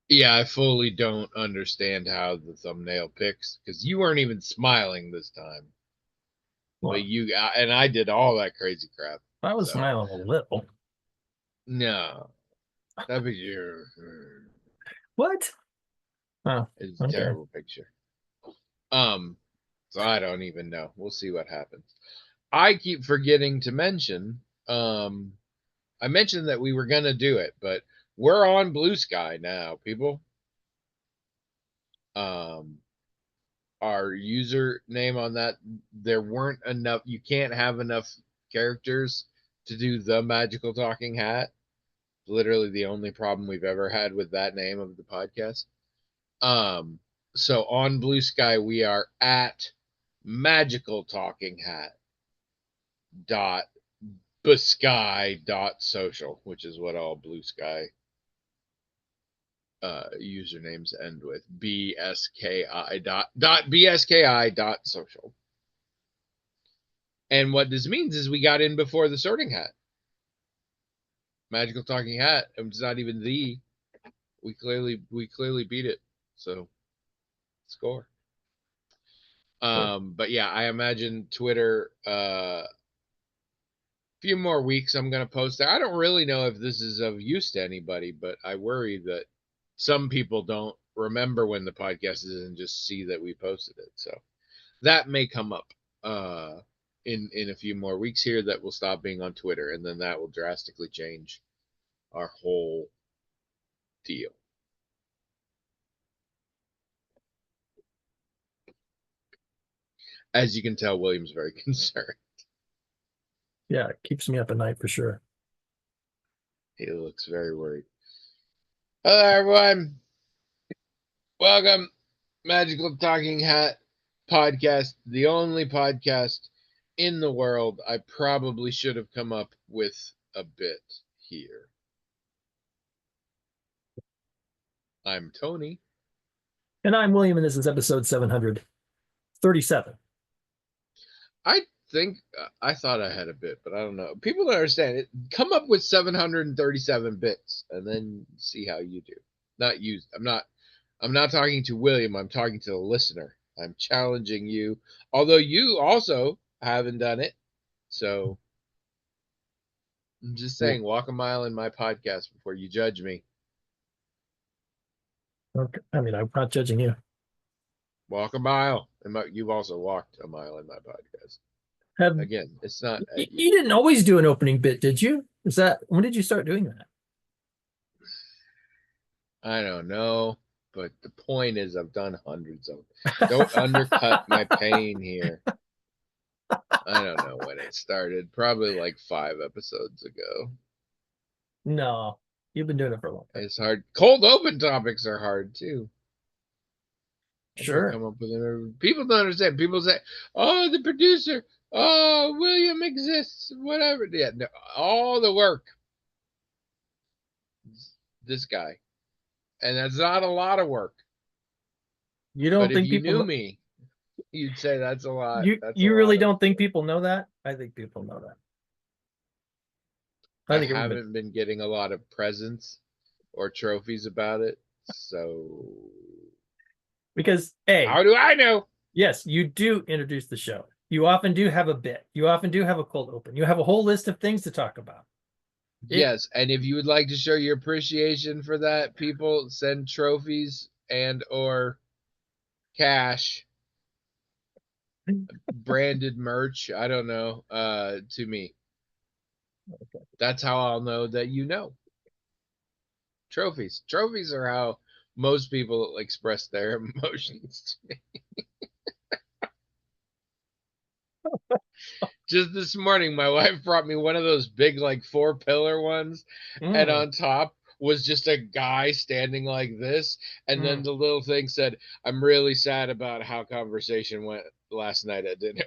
Yeah, I fully don't understand how the thumbnail picks because you weren't even smiling this time. But Well, you and I did all that crazy crap. I was So smiling a little. no, that picture What? Oh, is a okay. terrible picture. Um, so I don't even know. We'll see what happens. I keep forgetting to mention. I mentioned that we were gonna do it, but we're on Blue Sky now, people. Um, our username on that, there weren't enough. You can't have enough characters to do the magical talking hat. Literally the only problem we've ever had with that name of the podcast. Um, so on Blue Sky, we are at magical talking hat dot Sky dot social, which is what all Blue Sky usernames end with bski dot social. And what this means is we got in before the sorting hat. Magical talking hat. It's not even the. We clearly beat it. So score. But yeah, I imagine Twitter. Few more weeks, I'm gonna post there. I don't really know if this is of use to anybody, but I worry that some people don't remember when the podcast is and just see that we posted it. So that may come up in a few more weeks here. That will stop being on Twitter, and then that will drastically change our whole deal. As you can tell, William's very concerned. Yeah, it keeps me up at night for sure. He looks very worried. Hello, everyone. Welcome, Magical Talking Hat podcast, the only podcast in the world. I probably should have come up with a bit here. I'm Tony. And I'm William, and this is episode 737. I think I thought I had a bit, but I don't know. People don't understand it. Come up with 737 bits and then see how you do. Not you. I'm not talking to William. I'm talking to the listener. I'm challenging you. Although you also haven't done it. So I'm just Well, saying, walk a mile in my podcast before you judge me. okay. I mean, I'm not judging you. Walk a mile. You've also walked a mile in my podcast. Have Again, it's not you, at you. you didn't always do an opening bit, did you? Is that when did you start doing that? I don't know, but the point is, I've done hundreds of them. Don't undercut my pain here. I don't know when it started. Probably like 5 episodes ago. No, you've been doing it for a long time. It's hard. Cold open topics are hard too. I can't Sure. come up with them. People don't understand. People say, "Oh, the producer. Oh, William exists. Whatever." Yeah, no, all the work. This guy, and that's not a lot of work. You But don't if think you people knew know, me, you'd say that's a lot. you That's a you really lot of don't think work. people know that? I think people know that. I I think everybody haven't been getting a lot of presents or trophies about it. So because A, how do I know? yes, you do introduce the show. You often do have a bit. You often do have a cold open. You have a whole list of things to talk about. It Yes, and if you would like to show your appreciation for that, people send trophies and or cash, branded merch, I don't know, to me. That's how I'll know that you know. Trophies. Trophies are how most people express their emotions to me. Just this morning, my wife brought me one of those big, like 4 pillar ones, and mm, on top was just a guy standing like this. And then mm. the little thing said, "I'm really sad about how conversation went last night at dinner."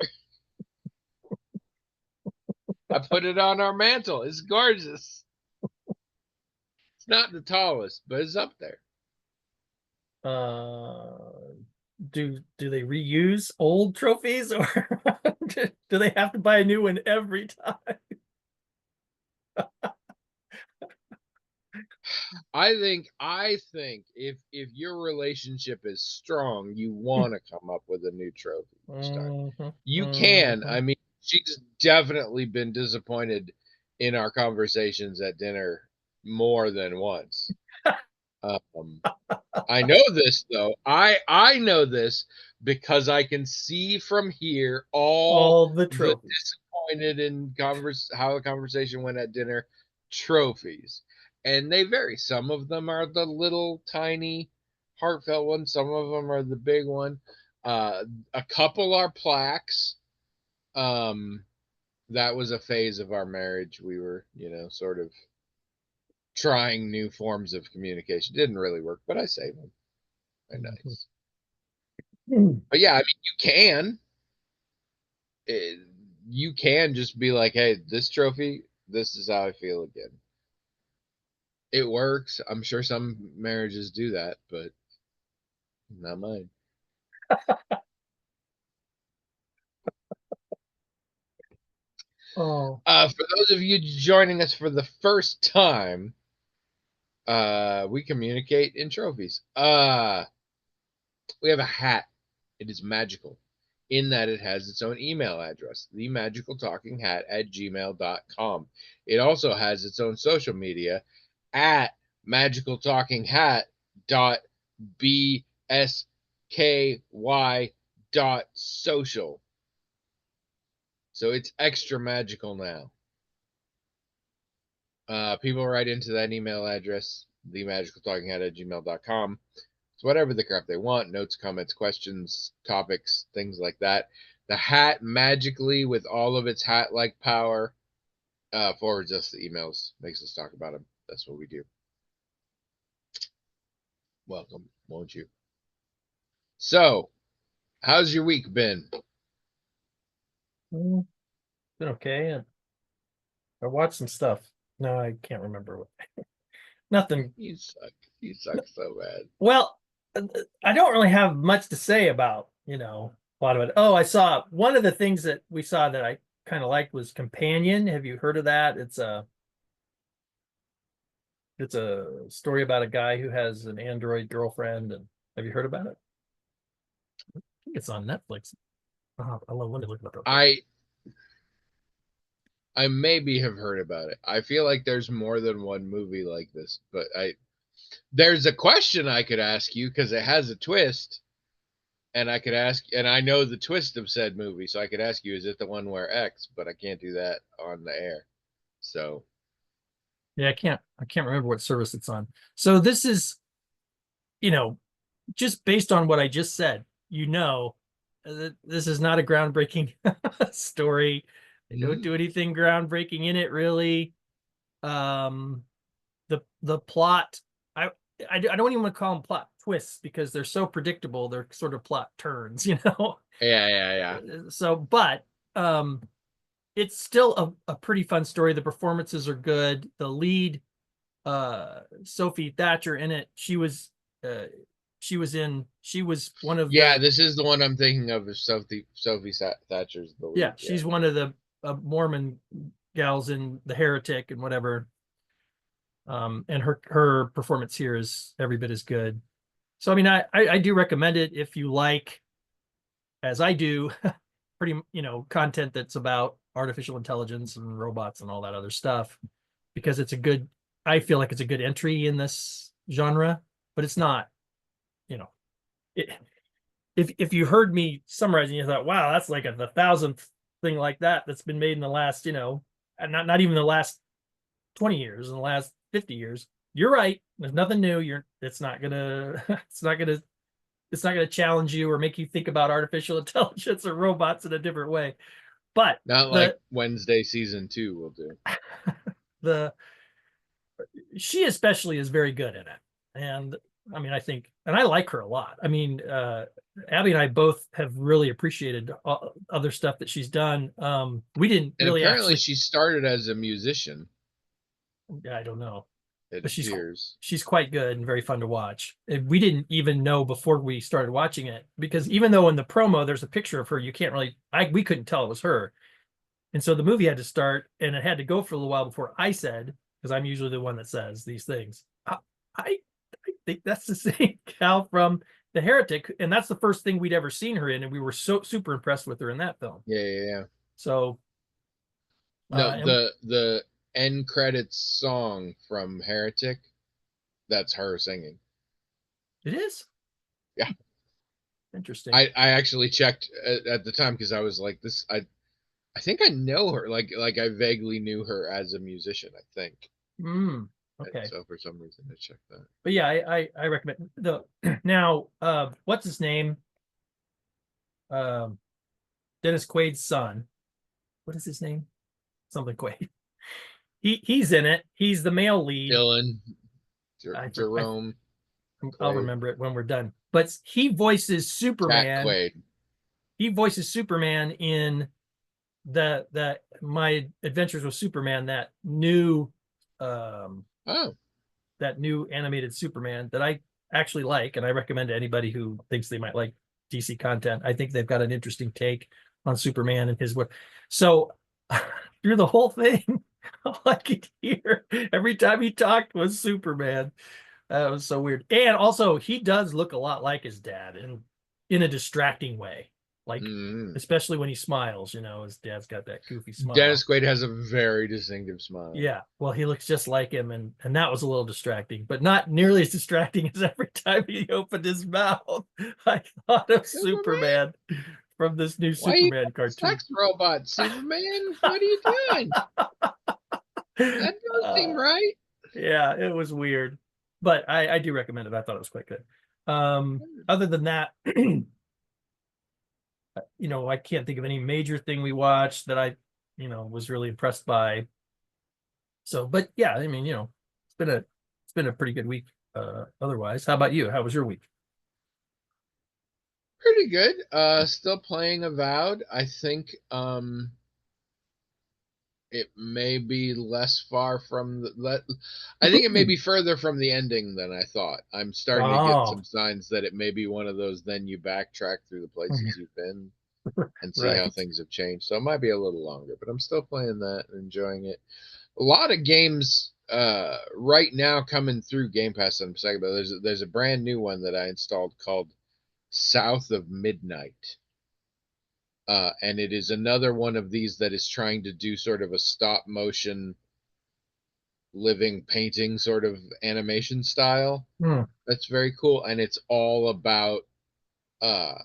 I put it on our mantle. It's gorgeous. It's not the tallest, but it's up there. Uh, do they reuse old trophies or do they have to buy a new one every time? I think if your relationship is strong, you want to come up with a new trophy each time. Mhm, You can. mhm. I mean, she's definitely been disappointed in our conversations at dinner more than once. Um, I know this though. I know this because I can see from here all All the the trophies. disappointed in how the conversation went at dinner trophies. And they vary. Some of them are the little tiny heartfelt ones, some of them are the big one. Uh a couple are plaques. Um that was a phase of our marriage. We were, sort of trying new forms of communication. Didn't really work, but I saved them. They're Mhm. nice. But yeah, I mean, eh, you can just be like, hey, this trophy, this is how I feel again. It works. I'm sure some marriages do that, but not mine. Oh, For those of you joining us for the first time, we communicate in trophies. We have a hat. It is magical in that it has its own email address, themagicaltalkinghat@gmail.com. It also has its own social media at magicaltalkinghat.bsky.social. So it's extra magical now. People write into that email address, themagicaltalkinghat@gmail.com. It's whatever the crap they want, notes, comments, questions, topics, things like that. The hat magically, with all of its hat like power, forwards us the emails, makes us talk about them. That's what we do. Welcome, won't you? So, how's your week been? mm, been okay. I watched some stuff. No, I can't remember what. Nothing. You suck. You suck so bad. Well, I don't really have much to say about, a lot of it. Oh, I saw one of the things that we saw that I kind of liked was Companion. Have you heard of that? It's a story about a guy who has an android girlfriend. And have you heard about it? I think it's on Netflix. Let me look it up real quick. I I maybe have heard about it. I feel like there's more than one movie like this, but there's a question I could ask you because it has a twist. And I could ask, and I know the twist of said movie, so I could ask you, is it the one where X? But I can't do that on the air. So, Yeah, I can't remember what service it's on. So this is, you know, just based on what I just said, this is not a groundbreaking story. They don't do anything groundbreaking in it, really. Um, the plot, I don't even want to call them plot twists because they're so predictable. They're sort of plot turns, yeah. So, but it's still a pretty fun story. The performances are good. The lead, Sophie Thatcher in it, she was one of Yeah, the this is the one I'm thinking of. Is Sophie Thatcher's the yeah, lead? Yeah. she's one of the Mormon gals in The Heretic and whatever. And her performance here is every bit as good. So I mean, I do recommend it if you like, as I do, pretty content that's about artificial intelligence and robots and all that other stuff, because I feel like it's a good entry in this genre, but it's not, you know, it, if you heard me summarizing, you thought, wow, that's like the thousandth thing like that's been made in the last, and not even the last 20 years, in the last 50 years. You're right. There's nothing new. It's not gonna it's not gonna challenge you or make you think about artificial intelligence or robots in a different way. But Not like the Wednesday season 2 will do. the she especially is very good in it. And I mean, and I like her a lot. I mean, Abby and I both have really appreciated other stuff that she's done. We didn't And really apparently, actually, she started as a musician. I don't know, It but appears. she's quite good and very fun to watch. And we didn't even know before we started watching it, because even though in the promo there's a picture of her, you can't really, we couldn't tell it was her. And so the movie had to start, and it had to go for a little while before I said, because I'm usually the one that says these things. I, I think that's the same gal from The Heretic, and that's the first thing we'd ever seen her in, and we were so super impressed with her in that film. Yeah, yeah, yeah. So, No, and the end credits song from Heretic, that's her singing. it is Yeah. interesting. I actually checked at the time because I was like, this I think I know her. Like I vaguely knew her as a musician, I think. And Okay. so for some reason I checked that. But yeah, I recommend the now what's his name? Um Dennis Quaid's son. What is his name? Something Quaid. He's in it. He's the male lead. Dylan, I, I Jerome, I'll Quaid, remember it when we're done. But he voices Jack Superman. Quaid. He voices Superman in the My Adventures with Superman, um Oh, that new animated Superman that I actually like, and I recommend to anybody who thinks they might like DC content. I think they've got an interesting take on Superman and his work. So through the whole thing, all I could hear every time he talked was Superman. That was so weird. And also, he does look a lot like his dad in a distracting way. Like, mm. especially when he smiles, his dad's got that goofy smile. Dennis Quaid has a very distinctive smile. Yeah, well, he looks just like him, and that was a little distracting, but not nearly as distracting as every time he opened his mouth. I thought of Superman? Superman from this new Why are you Superman cartoon. sex robot, Superman? What are you doing? That don't seem right. Yeah, it was weird, but I do recommend it. I thought it was quite good. Other than that, I can't think of any major thing we watched that I, was really impressed by. So, but yeah, I mean, it's been a pretty good week. Otherwise, how about you? How was your week? Pretty good. Still playing Avowed. I think it may be less far from I think it may be further from the ending than I thought. I'm starting to get Oh, some signs that it may be one of those then you backtrack through the places you've been and see how right. things have changed. So it might be a little longer, but I'm still playing that and enjoying it. A lot of games right now coming through Game Pass I'm excited about. There's a brand new one that I installed called South of Midnight. And it is another one of these that is trying to do sort of a stop motion living painting sort of animation style. Hmm. That's very cool. And it's all about uh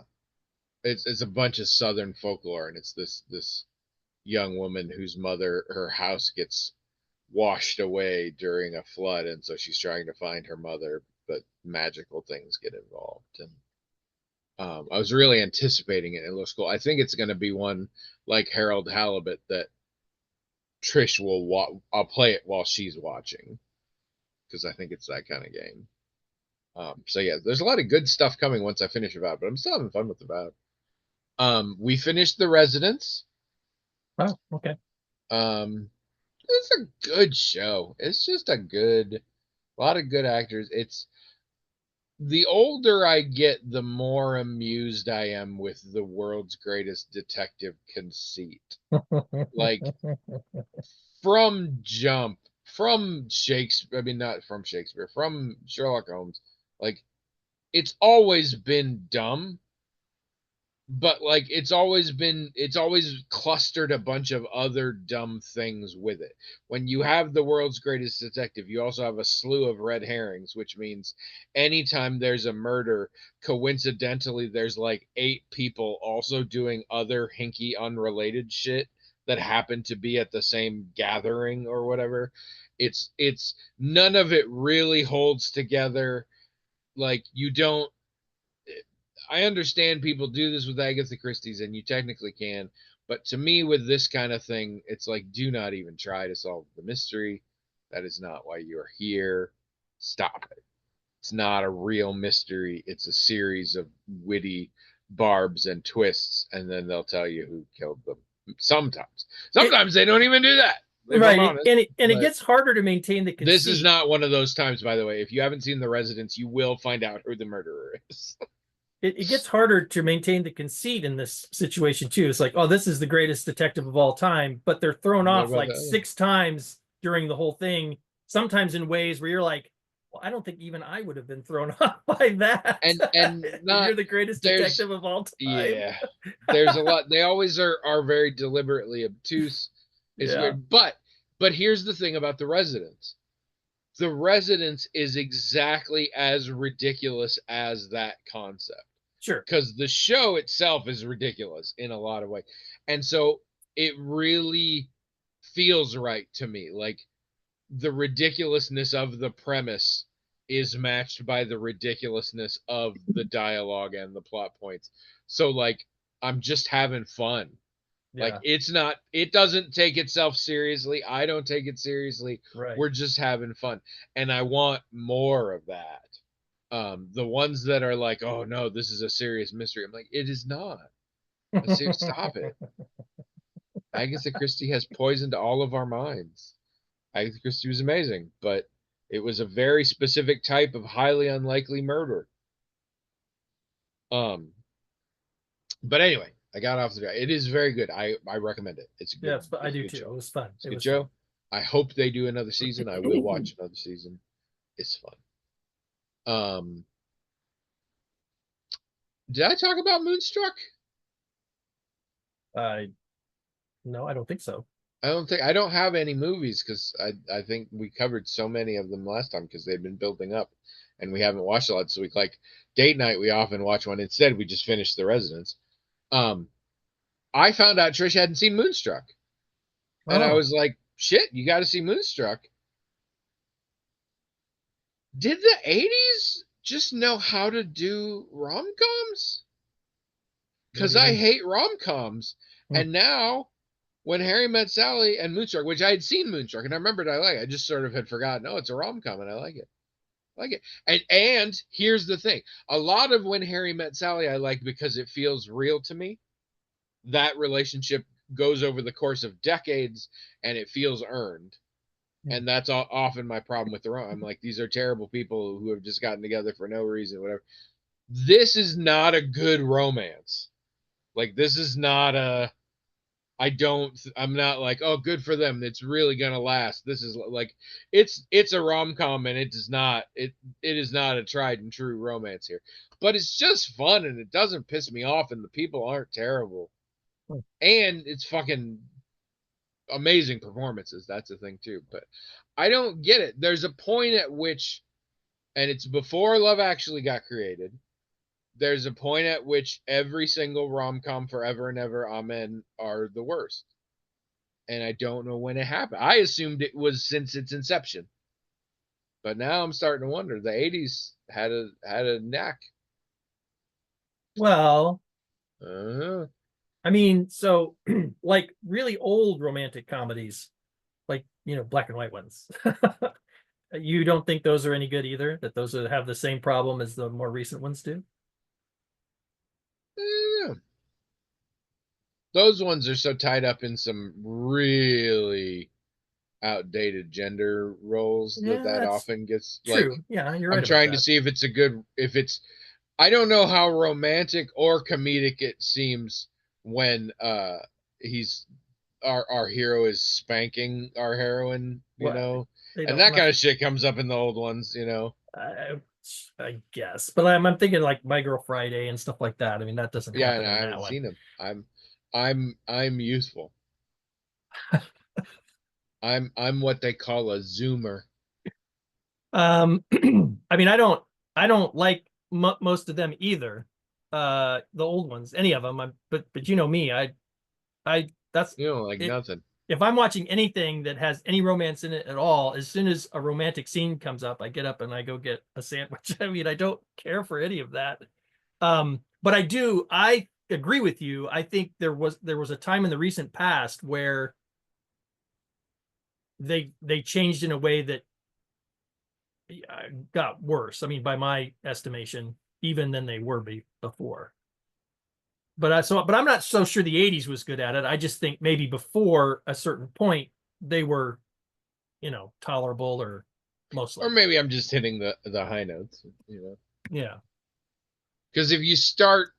it's a bunch of southern folklore, and it's this young woman whose her house gets washed away during a flood, and so she's trying to find her mother, but magical things get involved. And I was really anticipating it. It looks cool. I think it's going to be one like Harold Halibut that Trish will. I'll play it while she's watching because I think it's that kind of game. So yeah, there's a lot of good stuff coming once I finish Avowed, but I'm still having fun with Avowed. We finished The Residents. Oh, okay. It's a good show. It's just a lot of good actors. It's the older I get, the more amused I am with the world's greatest detective conceit. Like from Jump, from Shakespeare, I mean, not from Shakespeare, from Sherlock Holmes, like it's always been dumb, but like it's always clustered a bunch of other dumb things with it. When you have the world's greatest detective, you also have a slew of red herrings, which means anytime there's a murder, coincidentally there's like 8 people also doing other hinky unrelated shit that happen to be at the same gathering or whatever. It's none of it really holds together. Like you don't I understand people do this with Agatha Christie's, and you technically can, but to me, with this kind of thing, it's like, do not even try to solve the mystery. That is not why you're here. Stop it. It's not a real mystery. It's a series of witty barbs and twists, and then they'll tell you who killed them. Sometimes, It, sometimes they don't even do that. If I'm right, honest, and it but gets harder to maintain the this is conceit. not one of those times. By the way, if you haven't seen The Residents, you will find out who the murderer is. It gets harder to maintain the conceit in this situation too. It's like, oh, this is the greatest detective of all time, but they're thrown What off about like that? 6 times during the whole thing, sometimes in ways where you're like, Well, I don't think even I would have been thrown off by that. And not You're the greatest there's detective of all time. yeah, there's a lot. They always are very deliberately obtuse. It's Yeah, weird, but here's the thing about the Residents. The Residents is exactly as ridiculous as that concept, sure. because the show itself is ridiculous in a lot of ways, and so it really feels right to me. Like the ridiculousness of the premise is matched by the ridiculousness of the dialogue and the plot points. So like I'm just having fun. Like Yeah, it doesn't take itself seriously. I don't take it seriously. right. We're just having fun. And I want more of that. The ones that are like, oh no, this is a serious mystery. I'm like, it is not. Stop it. Agatha Christie has poisoned all of our minds. Agatha Christie was amazing, but it was a very specific type of highly unlikely murder. Um, but anyway, I got off the track. It is very good. I recommend it. Yes, but I It's a do good too. show. It was fun. It's a It good was fun. show. I hope they do another season. I will watch another season. It's fun. Um, did I talk about Moonstruck? I No, I don't think so. I don't have any movies because I think we covered so many of them last time because they've been building up and we haven't watched a lot. So we like date night, we often watch one. Instead, we just finished The Residents. Um, I found out Trish hadn't seen Moonstruck. And I Oh, was like, shit, you got to see Moonstruck. Did the 80s just know how to do rom coms? what do Because you I mean? hate rom coms. Hmm. And now, when Harry Met Sally and Moonstruck, which I had seen Moonstruck and I remembered I like, I just sort of had forgotten, oh, it's a rom com and I like it. I like it. And here's the thing a lot of When Harry Met Sally I like because it feels real to me. That relationship goes over the course of decades and it feels earned. Hmm. And that's often my problem with the rom. I'm like, these are terrible people who have just gotten together for no reason, whatever. This is not a good romance. Like, this is not a. I'm not like, oh, good for them. It's really gonna last. This is like, it's a rom com, and it is not a tried and true romance here. But it's just fun, and it doesn't piss me off, and the people aren't terrible, Hmm. and it's fucking amazing performances. That's the thing too. But I don't get it. There's a point at which, and it's before Love Actually got created. There's a point at which every single rom com forever and ever, amen, are the worst. And I don't know when it happened. I assumed it was since its inception, but now I'm starting to wonder. The '80s had a knack. Well, Uh, I mean, so like really old romantic comedies, like black and white ones. You don't think those are any good either? That those have the same problem as the more recent ones do? yeah. Those ones are so tied up in some really outdated gender roles that Yeah, that's often gets like. true. Yeah, you're I'm right about trying to that. see if it's a good if it's I don't know how romantic or comedic it seems when he's our hero is spanking our heroine, Well, they and don't that kind left. of shit comes up in the old ones. I, I guess, but I'm thinking like My Girl Friday and stuff like that. I mean, that doesn't Yeah, happen and I in that haven't one. seen him. I'm youthful. I'm what they call a zoomer. I mean, I don't like most of them either. The old ones, any of them. But you know me, I that's You know, like it. nothing. If I'm watching anything that has any romance in it at all, as soon as a romantic scene comes up, I get up and I go get a sandwich. I mean, I don't care for any of that. But I agree with you. I think there was a time in the recent past where they changed in a way that got worse. I mean, by my estimation, even than they were before. But I'm not so sure the '80s was good at it. I just think maybe before a certain point they were, tolerable or Or mostly. maybe I'm just hitting the high notes. Yeah. Because if you start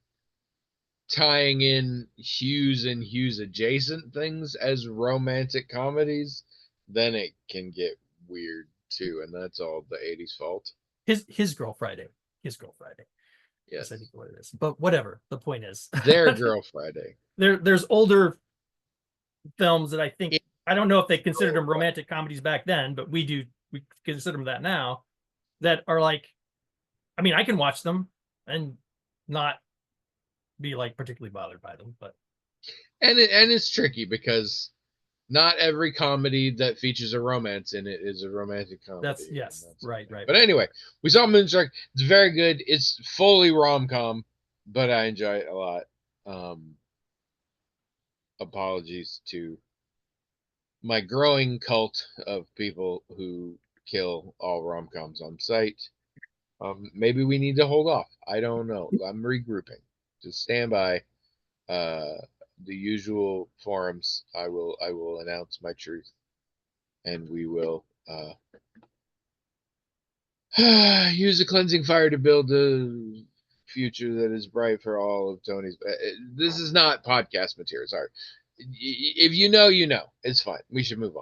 tying in Hughes and Hughes adjacent things as romantic comedies, then it can get weird. too, and that's all the '80s fault. His Girl Friday. His Girl Friday. Yes, I think what it is. But whatever. The point is, their Girl Friday. there's older films that I think, I don't know if they considered them Girl Friday. romantic comedies back then, but we do. We consider them that now. That are like, I mean, I can watch them and not be like particularly bothered by them, but And it's tricky because not every comedy that features a romance in it is a romantic comedy. that's yes, right. But anyway, we saw Moonstruck. It's very good. It's fully rom-com, but I enjoy it a lot. Apologies to my growing cult of people who kill all rom-coms on sight. Maybe we need to hold off. I don't know. I'm regrouping. Just stand by. The usual forums. I will announce my truth, and we will use a cleansing fire to build a future that is bright for all of Tony's. This is not podcast material. Sorry. If you know, you know. It's fine. We should move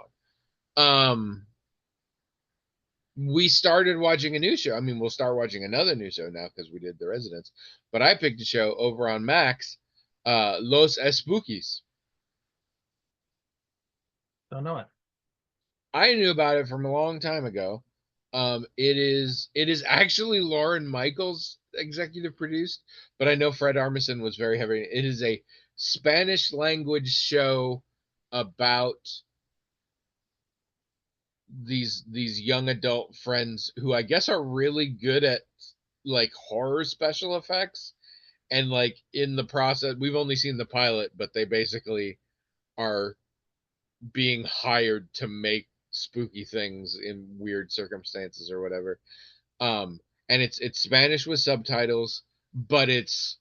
on. We started watching a new show. I mean, we'll start watching another new show now because we did The Residents. But I picked a show over on Max, Los Espookies. don't know it. I knew about it from a long time ago. It is actually Lauren Michaels executive produced, but I know Fred Armisen was very heavy. It is a Spanish language show about these young adult friends who I guess are really good at like horror special effects, and like in the process we've only seen the pilot, but they basically are being hired to make spooky things in weird circumstances or whatever. And it's Spanish with subtitles, but it's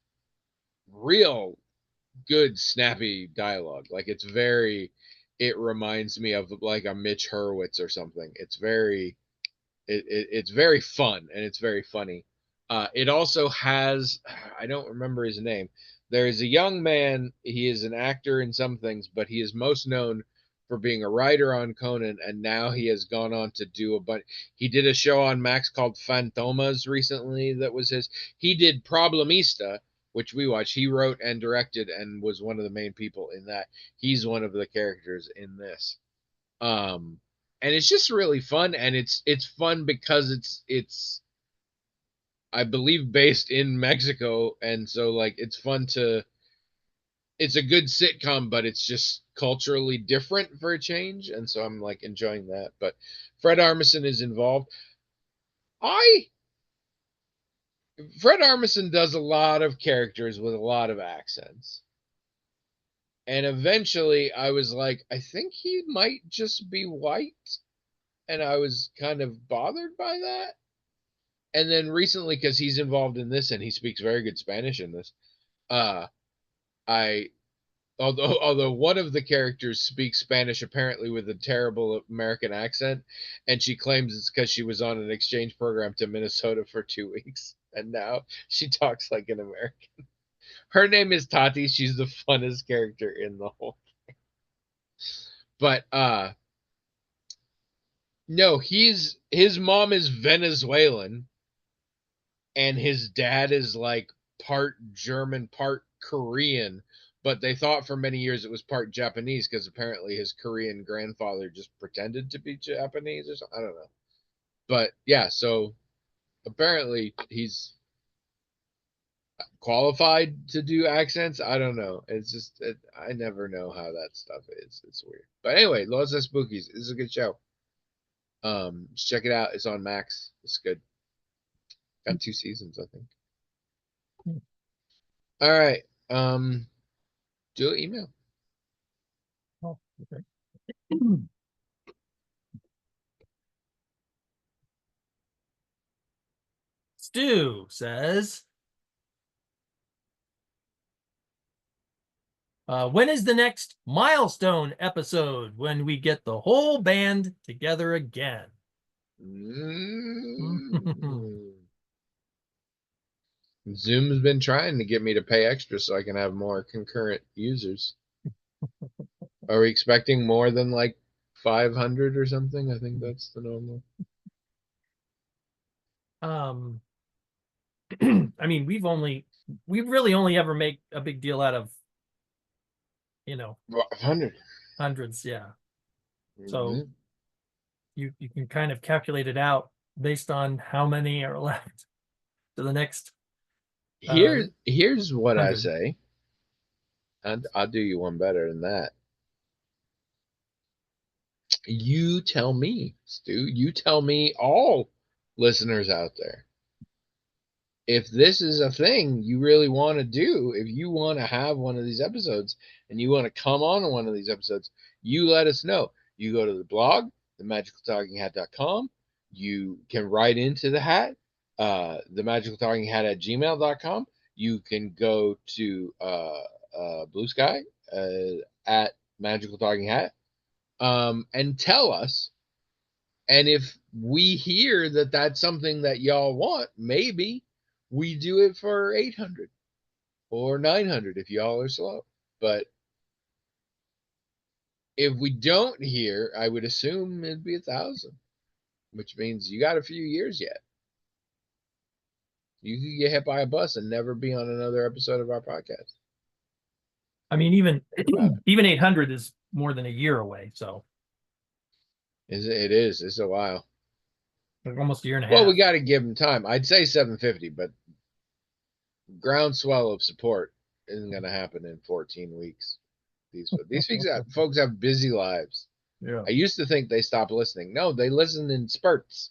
real good snappy dialogue. Like it reminds me of like a Mitch Hurwitz or something. It's very fun and it's very funny. It also has, I don't remember his name. There is a young man. He is an actor in some things, but he is most known for being a writer on Conan, and now he has gone on to do a bunch. He did a show on Max called Fantomas recently. That was his. He did Problemista, which we watched. He wrote and directed and was one of the main people in that. He's one of the characters in this. And it's just really fun, and it's fun because it's I believe based in Mexico, and so like it's fun to it's a good sitcom, but it's just culturally different for a change, and so I'm like enjoying that. But Fred Armisen is involved. I Fred Armisen does a lot of characters with a lot of accents. And eventually I was like, I think he might just be white. And I was kind of bothered by that. And then recently, because he's involved in this and he speaks very good Spanish in this, uh, I although one of the characters speaks Spanish apparently with a terrible American accent, and she claims it's because she was on an exchange program to Minnesota for 2 weeks, and now she talks like an American. Her name is Tati. She's the funnest character in the whole. But no, his mom is Venezuelan, and his dad is like part German, part Korean, but they thought for many years it was part Japanese because apparently his Korean grandfather just pretended to be Japanese or something. I don't know. But yeah, so apparently he's qualified to do accents. I don't know. It's just I never know how that stuff is. It's weird. But anyway, Los Spookies is a good show. Check it out. It's on Max. It's good. Got 2 seasons, I think. All right. Do an email. Oh, okay. Stu says, when is the next milestone episode when we get the whole band together again? Zoom's been trying to get me to pay extra so I can have more concurrent users. Are we expecting more than like 500 or something? I think that's the normal. Um, I mean, we really only ever make a big deal out of, you know, 100. hundreds. Yeah. So Mhm. you can kind of calculate it out based on how many are left to the next Here's what I 100. say, and I'll do you one better than that. You tell me, Stu. You tell me, all listeners out there, if this is a thing you really want to do, if you want to have one of these episodes and you want to come on one of these episodes, you let us know. You go to the blog, themagicaltalkinghat.com. You can write into the hat, themagicaltalkinghat at gmail.com. You can go to Blue Sky at Magical Talking Hat, and tell us. And if we hear that that's something that y'all want, maybe we do it for 800 or 900 if y'all are slow. But if we don't hear, I would assume it'd be 1,000, which means you got a few years yet. You could get hit by a bus and never be on another episode of our podcast. I mean, even Think about it. even 800 is more than a year away. So It is. It's a while. like almost a year and a Well, we half. got to give them time. I'd say 750, but groundswell of support isn't going to happen in 14 weeks. These folks have busy lives. Yeah. I used to think they stopped listening. No, they listen in spurts.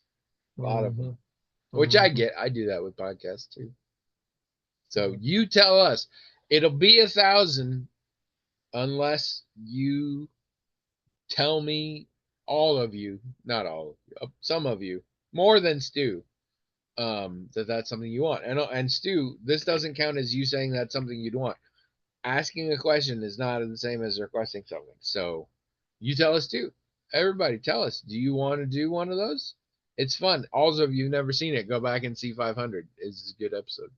A lot of them, Mhm. which I Mhm. get. I do that with podcasts too. So you tell us, it'll be 1,000 unless you tell me, all of you, not all of you, some of you, more than Stu, that that's something you want. And Stu, this doesn't count as you saying that's something you'd want. Asking a question is not the same as requesting something. So you tell us too. Everybody tell us, do you want to do one of those? It's fun. Also, if you've never seen it, go back and see 500. It's a good episode.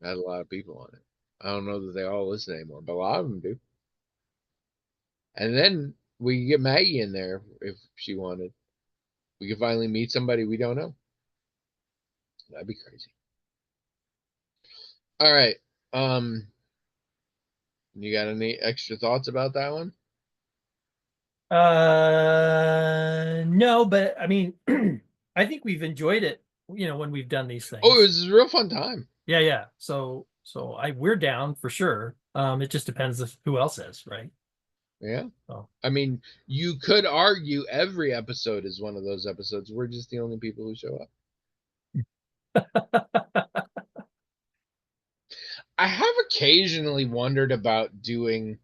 Had a lot of people on it. I don't know that they all listen anymore, but a lot of them do. And then we could get Maggie in there if she wanted. We could finally meet somebody we don't know. That'd be crazy. All right. Um, you got any extra thoughts about that one? No, but I mean, I think we've enjoyed it, when we've done these Oh, it things. was a real fun time. Yeah, yeah. So we're down for sure. It just depends if who else is, right? Yeah. So I mean, you could argue every episode is one of those episodes. We're just the only people who show up. I have occasionally wondered about doing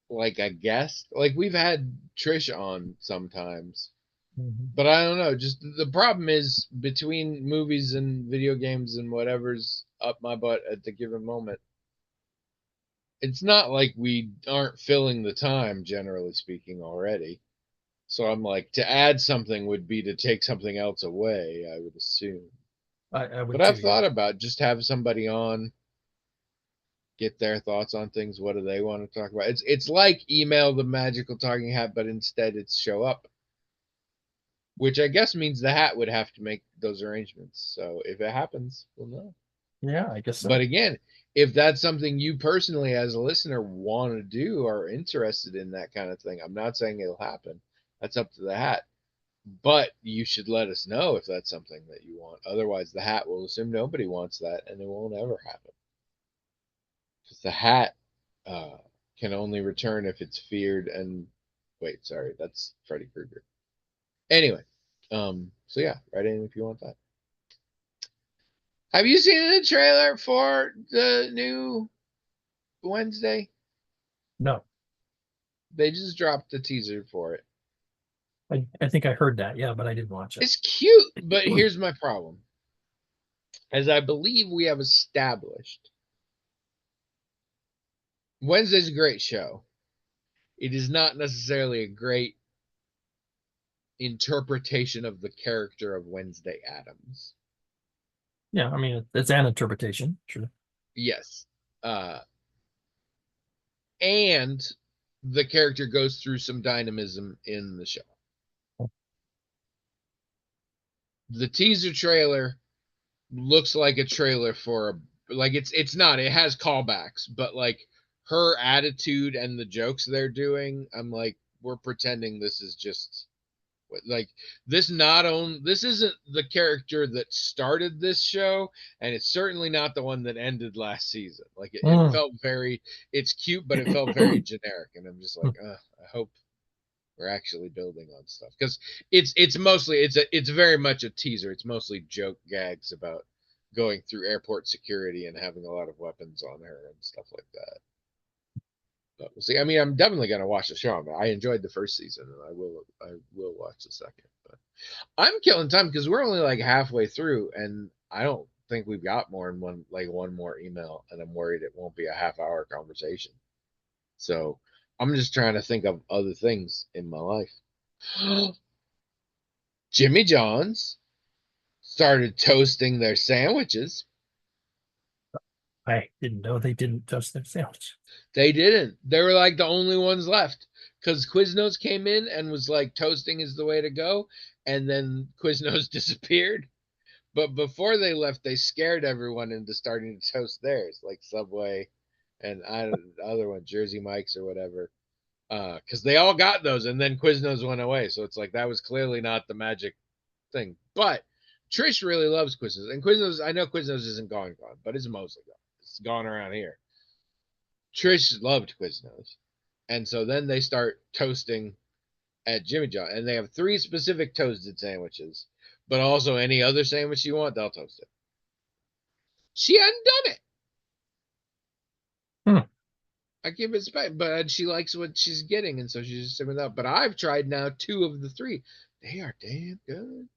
like a guest. Like we've had Trish on sometimes, Mhm. but I don't know. Just the problem is between movies and video games and whatever's up my butt at the given moment. It's not like we aren't filling the time, generally speaking, already. So I'm like, to add something would be to take something else away, I would assume. I But would too, I've yeah. thought about just have somebody on, get their thoughts on things. What do they want to talk about? It's like email the magical talking hat, but instead it's show up, which I guess means the hat would have to make those arrangements. So if it happens, we'll know. Yeah, I guess But so. again, if that's something you personally as a listener want to do or interested in that kind of thing, I'm not saying it'll happen. That's up to the hat. But you should let us know if that's something that you want. Otherwise, the hat will assume nobody wants that and it won't ever happen. Because the hat uh, can only return if it's feared and. Wait, sorry, that's Freddy Krueger. Anyway, so yeah, write in if you want that. Have you seen the trailer for the new Wednesday? No, They just dropped the teaser for it. I think I heard that. Yeah, but I didn't watch it. It's cute, but here's my problem. As I believe we have established, Wednesday's a great show. It is not necessarily a great interpretation of the character of Wednesday Adams. Yeah, I mean it's an interpretation, sure. Yes. And the character goes through some dynamism in the show. the teaser trailer looks like a trailer for a, like it's not, it has callbacks, but like her attitude and the jokes they're doing, I'm like, we're pretending this is just like this isn't the character that started this show, and it's certainly not the one that ended last season. Like it Mm. felt very, it's cute, but it felt very generic, and I'm just like, I hope we're actually building on stuff, because it's mostly, it's very much a teaser. It's mostly joke gags about going through airport security and having a lot of weapons on her and stuff like that. But we'll see. I mean, I'm definitely gonna watch the show. I enjoyed the first season, and I will watch the second. But I'm killing time because we're only like halfway through, and I don't think we've got more than one more email, and I'm worried it won't be a half-hour conversation. So I'm just trying to think of other things in my life. Jimmy John's started toasting their sandwiches. I didn't know they didn't toast their sandwich. They didn't. They were like the only ones left because Quiznos came in and was like, toasting is the way to go. And then Quiznos disappeared. But before they left, they scared everyone into starting to toast theirs, like Subway and other one, Jersey Mike's or whatever. Because they all got those, and then Quiznos went away. So it's like that was clearly not the magic thing. But Trish really loves Quiznos, and Quiznos. I know Quiznos isn't gone, but it's mostly gone. It's gone around here. Trish loved Quiznos, and so then they start toasting at Jimmy John, and they have three specific toasted sandwiches, but also any other sandwich you want, they'll toast it. She hadn't done it. Hmm. I give it respect, but she likes what she's getting, and so she's just sticking with that. But I've tried now two of the three. They are damn good.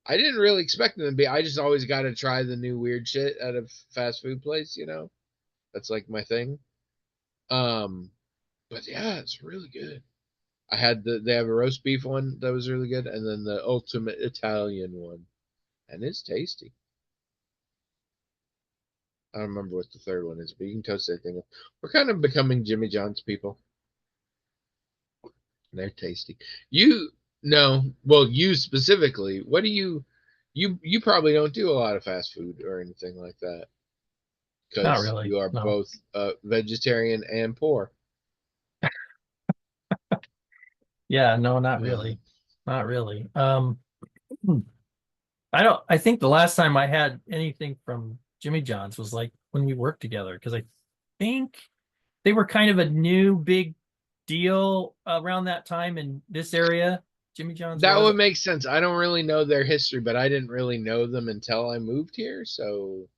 I didn't really expect them to be. I just always got to try the new weird shit at a fast food place, you know? That's like my thing. Um, but yeah, it's really good. They have a roast beef one that was really good, and then the ultimate Italian one, and it's tasty. I don't remember what the third one is, but you can toast anything. We're kind of becoming Jimmy John's people. They're tasty. You no, well, you specifically. What do you probably don't do a lot of fast food or anything like that Not because really. you are No. both vegetarian and poor. Yeah, no, not Uh, really. Not really. I think the last time I had anything from Jimmy John's was like when we worked together, because I think they were kind of a new big deal around that time in this area. Jimmy John's that was. would make sense. I don't really know their history, but I didn't really know them until I moved here, so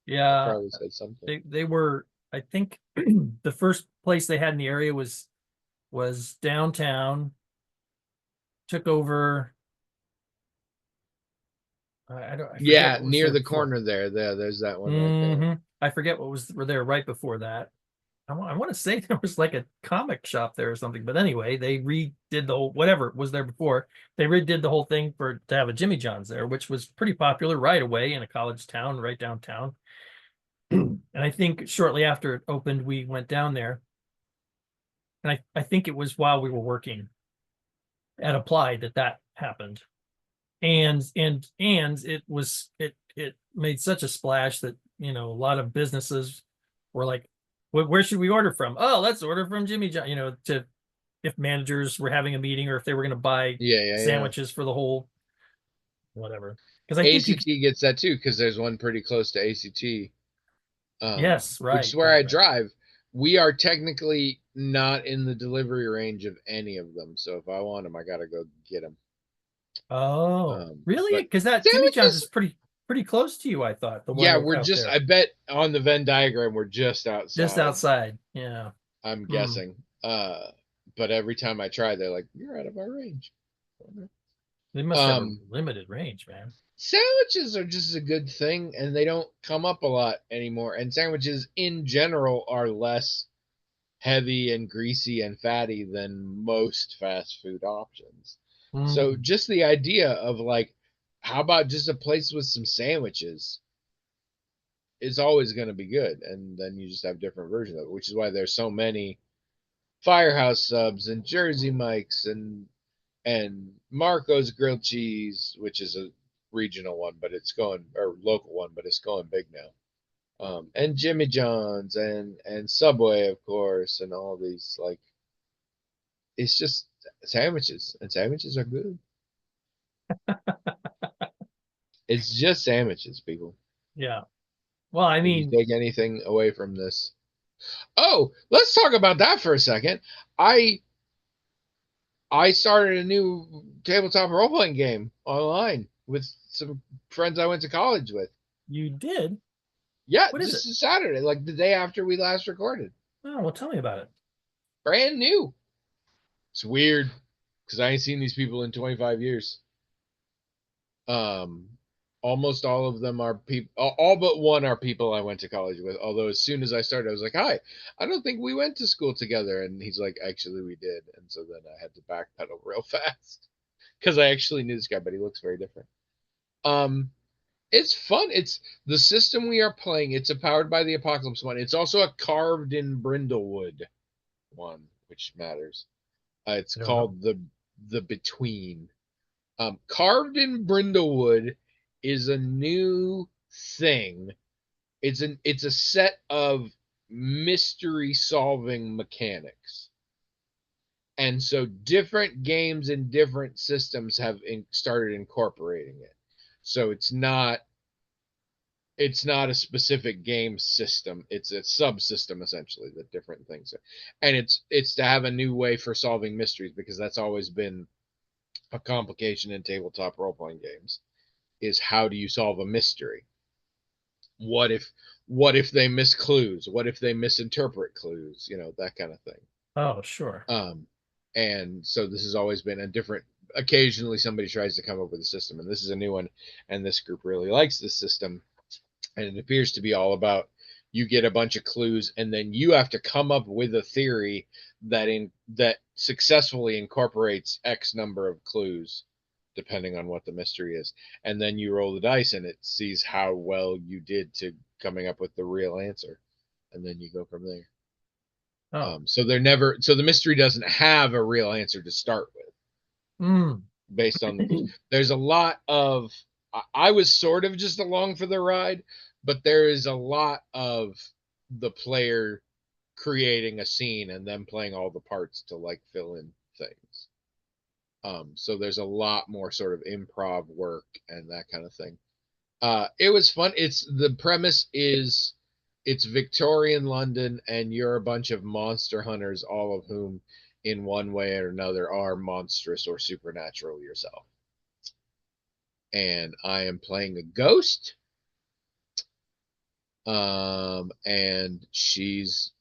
that Yeah, probably said something. they were, I think the first place they had in the area was downtown, took over. I forget Yeah, what was near there the before. corner there's that one right there. I forget what was were there right before that. I want to say there was like a comic shop there or something, but anyway, they redid the whole whatever was there before. They redid the whole thing for to have a Jimmy John's there, which was pretty popular right away in a college town right downtown. And I think shortly after it opened, we went down there, and I think it was while we were working at Applied that happened. And it made such a splash that a lot of businesses were like, where should we order from? Oh, let's order from Jimmy John, to if managers were having a meeting or if they were going to buy Yeah, yeah, yeah. sandwiches for the whole whatever. Because I think you ACT gets that too because there's one pretty close to ACT, yes, which is right, where right, I right. drive. We are technically not in the delivery range of any of them, so if I want them, I gotta go get them. Oh, really? But Because that Jimmy John's is sandwiches, pretty close to you, I thought, the one yeah, we're out just. there. I bet on the Venn diagram we're just Just outside. outside. Yeah. I'm Hmm. guessing. But every time I try, they're like, "You're out of our range." They must have a Um, limited range, man. Sandwiches are just a good thing, and they don't come up a lot anymore. And sandwiches in general are less heavy and greasy and fatty than most fast food options. So Hmm. just the idea of like, how about just a place with some sandwiches is always going to be good, and then you just have different versions of it, which is why there's so many Firehouse subs and Jersey Mikes and Marco's Grilled Cheese, which is a regional one, but it's going or local one, but it's going big now. And Jimmy John's and Subway, of course, and all these like it's just sandwiches, and sandwiches are good. It's just sandwiches, people. Yeah. Well, I If you mean, take anything away from this, oh, let's talk about that for a second. I I started a new tabletop role playing game online with some friends I went to college with. you did. Yeah, What is just it? this Saturday, like the day after we last recorded. Oh, well, tell me about it. Brand new. It's weird because I ain't seen these people in 25 years. Um, almost all of them are people, all but one are people I went to college with. Although as soon as I started, I was like, "Hi, I don't think we went to school together," and he's like, "Actually, we did." And so then I had to backpedal real fast because I actually knew this guy, but he looks very different. Um, it's fun. It's the system we are playing. It's a Powered by the Apocalypse one. It's also a carved in Brindlewood one, which matters. It's I don't know. called the Between. Carved in Brindlewood is a new thing. It's a set of mystery solving mechanics, and so different games and different systems have started incorporating it. So it's not a specific game system. It's a subsystem essentially that different things are. And it's to have a new way for solving mysteries because that's always been a complication in tabletop role playing games is how do you solve a mystery? What if they miss clues? What if they misinterpret clues? That kind of thing. Oh, sure. Um, and so this has always been a different. Occasionally, somebody tries to come up with a system, and this is a new one. And this group really likes this system, and it appears to be all about you get a bunch of clues, and then you have to come up with a theory that successfully incorporates X number of clues, depending on what the mystery is, and then you roll the dice, and it sees how well you did to coming up with the real answer, and then you go from there. Oh. So the mystery doesn't have a real answer to start with Mm. based on the clues. There's a lot of I was sort of just along for the ride, but there is a lot of the player creating a scene and then playing all the parts to like fill in things. So there's a lot more sort of improv work and that kind of thing. It was fun. The premise is it's Victorian London, and you're a bunch of monster hunters, all of whom, in one way or another, are monstrous or supernatural yourself. And I am playing a ghost, and she's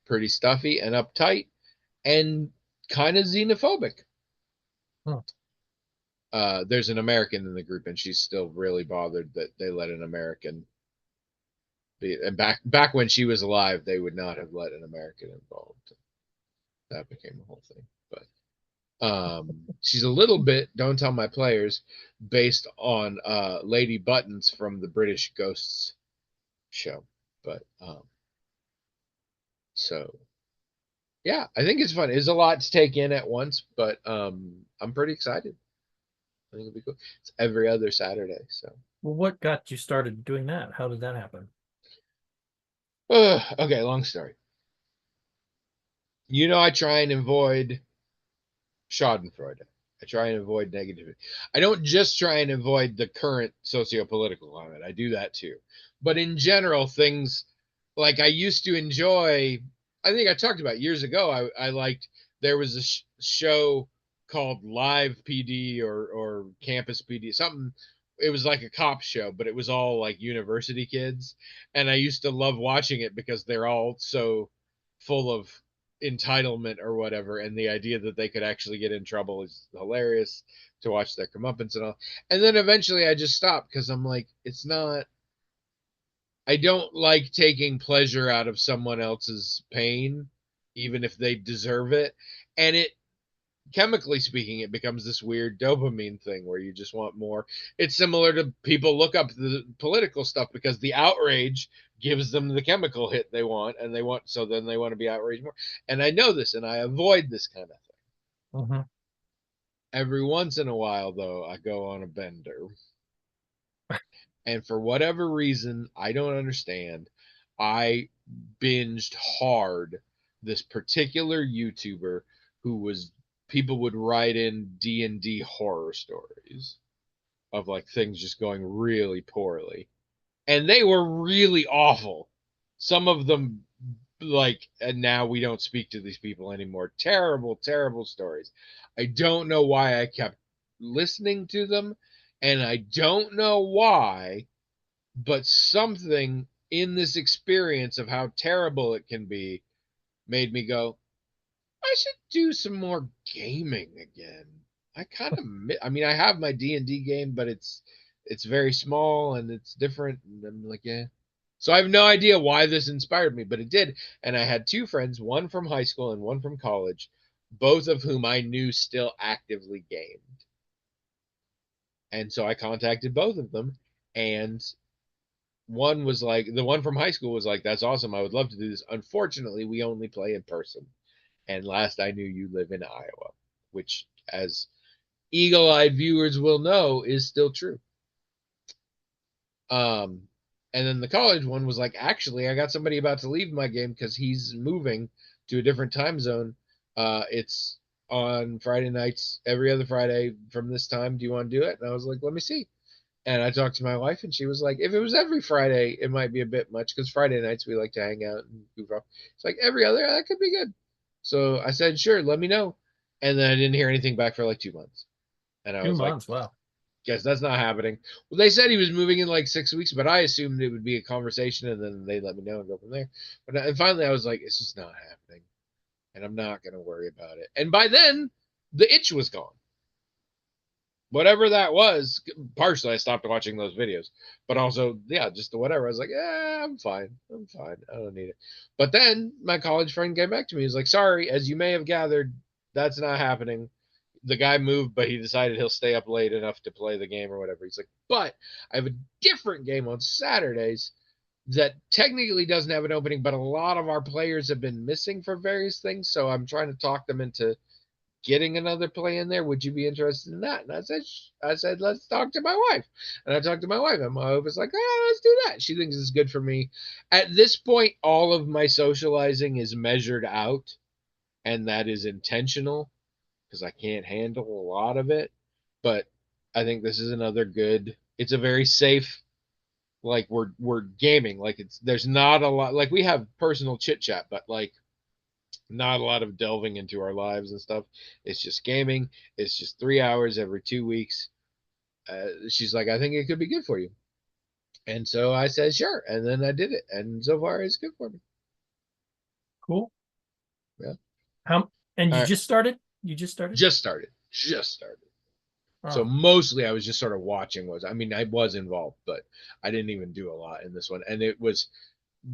pretty stuffy and uptight and kind of xenophobic. Huh. There's an American in the group, and she's still really bothered that they let an American be. And back when she was alive, they would not have let an American involved. That became a whole thing. But she's a little bit, don't tell my players, based on Lady Buttons from the British Ghosts show. But so yeah, I think it's fun. It's a lot to take in at once, but I'm pretty excited. I think it'll be cool. It's every other Saturday, so. Well, what got you started doing that? How did that happen? Okay, long story. I try and avoid Schadenfreude. I try and avoid negativity. I don't just try and avoid the current socio-political climate. I do that too. But in general, things like I used to enjoy, I think I talked about years ago, I liked, there was a show called Live PD or Campus PD, something. It was like a cop show, but it was all like university kids. And I used to love watching it because they're all so full of entitlement or whatever, and the idea that they could actually get in trouble is hilarious to watch their comeuppance and all. And then eventually I just stopped because I'm like, it's not. I don't like taking pleasure out of someone else's pain, even if they deserve it. And chemically speaking, it becomes this weird dopamine thing where you just want more. It's similar to people look up the political stuff because the outrage gives them the chemical hit they want, and so then they want to be outraged more. And I know this, and I avoid this kind of thing. Mm-hmm. Every once in a while, though, I go on a bender. And for whatever reason, I don't understand, I binged hard this particular YouTuber who was people would write in D&D horror stories of like things just going really poorly. And they were really awful. Some of them like and now we don't speak to these people anymore. Terrible, terrible stories. I don't know why I kept listening to them, and I don't know why, but something in this experience of how terrible it can be made me go, I should do some more gaming again. I kind of I mean I have my D&D game, but it's very small and it's different and I'm like, yeah. So I have no idea why this inspired me, but it did. And I had two friends, one from high school and one from college, both of whom I knew still actively gamed. And so I contacted both of them, and one was like, the one from high school was like, that's awesome. I would love to do this. Unfortunately, we only play in person. And last I knew, you live in Iowa, which, as eagle eyed viewers will know, is still true. Um, and then the college one was like, actually, I got somebody about to leave my game because he's moving to a different time zone. It's on Friday nights, every other Friday from this time. Do you want to do it? And I was like, let me see. And I talked to my wife, and she was like, if it was every Friday, it might be a bit much because Friday nights we like to hang out and goof off. It's like every other, that could be good. So I said, sure, let me know. And then I didn't hear anything back for like 2 months. And I Two was like, months. Wow. guess that's not happening. Well, they said he was moving in like 6 weeks, but I assumed it would be a conversation and then they let me know and go from there. But and finally I was like, it's just not happening. And I'm not going to worry about it. And by then, the itch was gone. Whatever that was, partially I stopped watching those videos, but also, yeah, just the whatever. I was like, yeah, I'm fine. I'm fine. I don't need it. But then my college friend came back to me. He's like, sorry, as you may have gathered, that's not happening. The guy moved, but he decided he'll stay up late enough to play the game or whatever. He's like, but I have a different game on Saturdays that technically doesn't have an opening, but a lot of our players have been missing for various things. So I'm trying to talk them into getting another play in there. Would you be interested in that? And I said, let's talk to my wife. And I talked to my wife, and my wife was like, oh, let's do that. She thinks it's good for me. At this point, all of my socializing is measured out, and that is intentional because I can't handle a lot of it. But I think this is another good. It's a very safe. Like we're gaming. Like there's not a lot. Like we have personal chit chat, but like not a lot of delving into our lives and stuff. It's just gaming. It's just 3 hours every 2 weeks. She's like, I think it could be good for you. And so I said, sure. And then I did it. And so far, it's good for me. Cool. Yeah. How and All you right. just started? You just started? Just started. Just started. So Oh, mostly I was just sort of watching I mean, I was involved, but I didn't even do a lot in this one. And it was,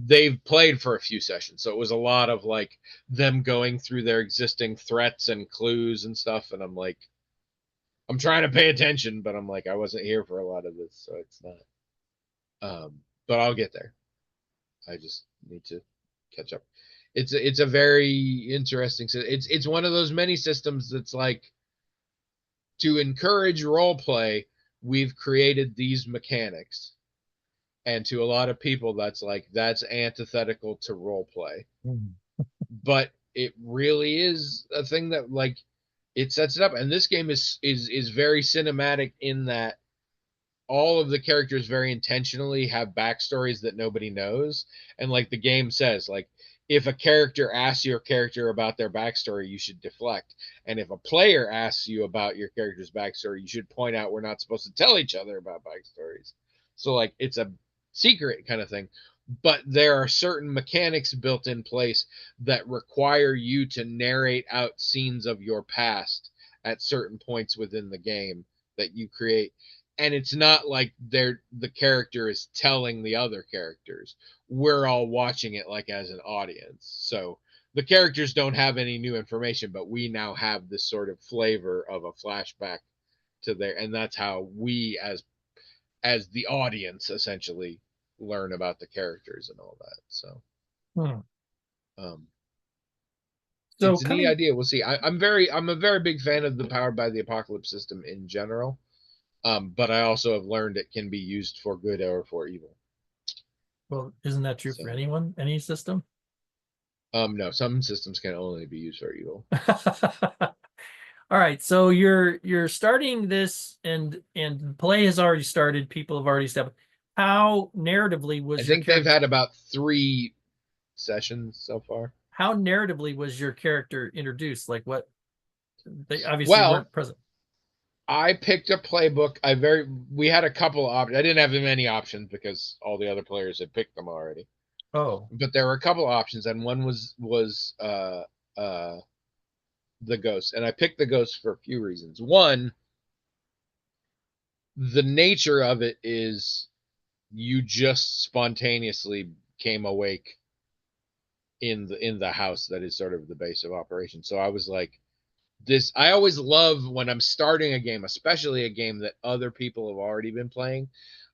they've played for a few sessions. So it was a lot of like them going through their existing threats and clues and stuff. And I'm like, I'm trying to pay attention, but I'm like, I wasn't here for a lot of this, so it's not. But I'll get there. I just need to catch up. It's a very interesting. It's one of those many systems that's like to encourage role play. We've created these mechanics, and to a lot of people, that's antithetical to role play. mm, But it really is a thing that like it sets it up. And this game is very cinematic in that all of the characters very intentionally have backstories that nobody knows. And like the game says, like if a character asks your character about their backstory, you should deflect. And if a player asks you about your character's backstory, you should point out we're not supposed to tell each other about backstories. So like it's a secret kind of thing. But there are certain mechanics built in place that require you to narrate out scenes of your past at certain points within the game that you create. And it's not like the character is telling the other characters. We're all watching it like as an audience. So the characters don't have any new information, but we now have this sort of flavor of a flashback to there, and that's how we as the audience essentially learn about the characters and all that. So hmm. um So It's a neat coming, idea. We'll see. I'm a very big fan of the Powered by the Apocalypse system in general. But I also have learned it can be used for good or for evil. well, isn't that true for So, anyone, any system? no, some systems can only be used for evil. All right, so you're starting this, and play has already started. People have already stepped. How narratively I was your think they've character? had about 3 sessions so far. How narratively was your character introduced? Like what? They obviously Well, weren't present. I picked a playbook. We had a couple of options. I didn't have many options because all the other players had picked them already. Oh, But there were a couple of options, and one was the ghost, and I picked the ghost for a few reasons. One, the nature of it is you just spontaneously came awake in the house that is sort of the base of operation. So I was like, this I always love when I'm starting a game, especially a game that other people have already been playing.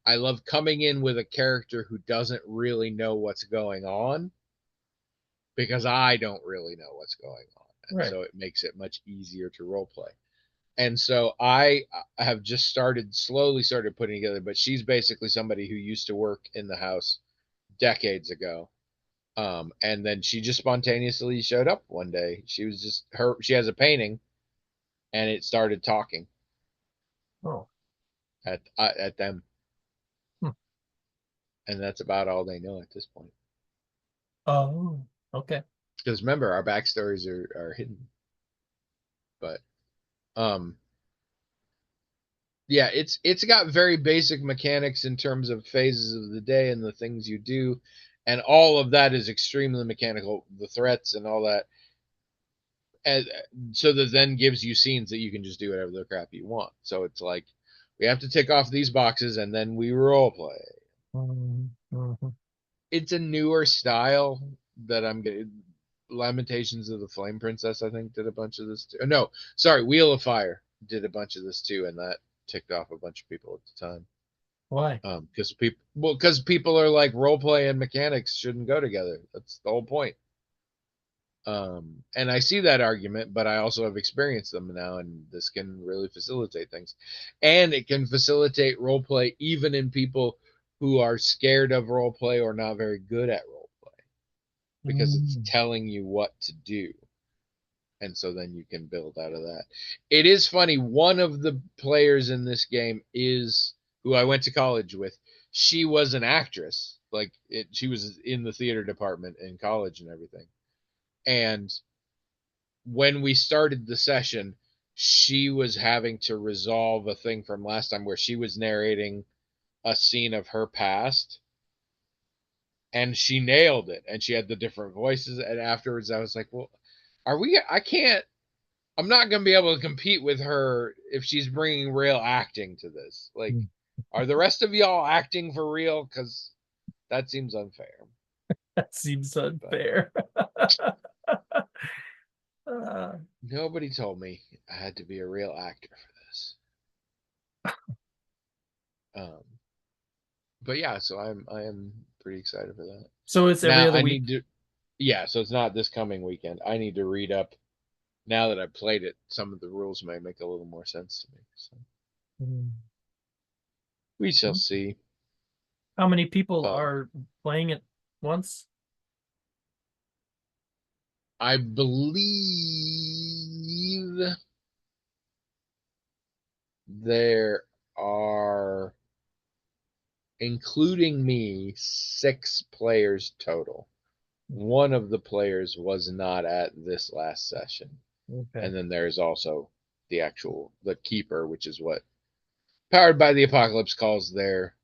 I love coming in with a character who doesn't really know what's going on because I don't really know what's going on. And right. so it makes it much easier to role play. And so I have just slowly started putting together, but she's basically somebody who used to work in the house decades ago. And then she just spontaneously showed up one day. She has a painting and it started talking Oh, at them. hmm. And that's about all they know at this point. Oh, okay. Because remember, our backstories are hidden. But um, yeah, it's got very basic mechanics in terms of phases of the day and the things you do, and all of that is extremely mechanical. The threats and all that, and so that then gives you scenes that you can just do whatever the crap you want. So it's like we have to tick off these boxes and then we role play. Mhm. It's a newer style that I'm getting. Lamentations of the Flame Princess, I think, did a bunch of this too. No, sorry, Wheel of Fire did a bunch of this too, and that ticked off a bunch of people at the time. Why? Because people are like role play and mechanics shouldn't go together. That's the whole point. And I see that argument, but I also have experienced them now, and this can really facilitate things. And it can facilitate role play even in people who are scared of role play or not very good at role play because it's Mm. telling you what to do. And so then you can build out of that. It is funny. One of the players in this game is who I went to college with. She was an actress. She was in the theater department in college and everything. And when we started the session, she was having to resolve a thing from last time where she was narrating a scene of her past and she nailed it and she had the different voices and afterwards I was like, "Well, I'm not going to be able to compete with her if she's bringing real acting to this. Like, Mm. are the rest of y'all acting for real cuz that seems unfair." That seems But unfair. Uh, nobody told me I had to be a real actor for this. Um, but yeah, so I am pretty excited for that. so it's every Now other I week. need to Yeah, so it's not this coming weekend. I need to read up now that I've played it. Some of the rules may make a little more sense to me. So Mm. we shall see. How many people Um, are playing it once? I believe there are, including me, 6 players total. One of the players was not at this last session. Okay. And then there's also the keeper, which is what Powered by the Apocalypse calls their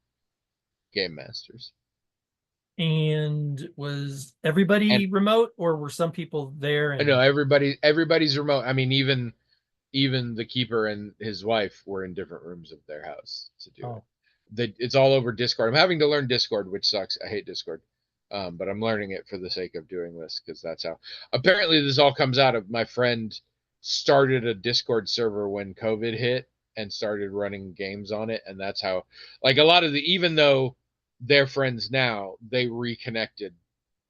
game masters. And was And everybody remote, or were some people there? I know And everybody's remote. I mean, even the keeper and his wife were in different rooms of their house to do it. oh, It's all over Discord. I'm having to learn Discord, which sucks. I hate Discord. But I'm learning it for the sake of doing this because that's how. Apparently, this all comes out of my friend started a Discord server when COVID hit and started running games on it, and that's how. Like a lot of even though they're friends now, they reconnected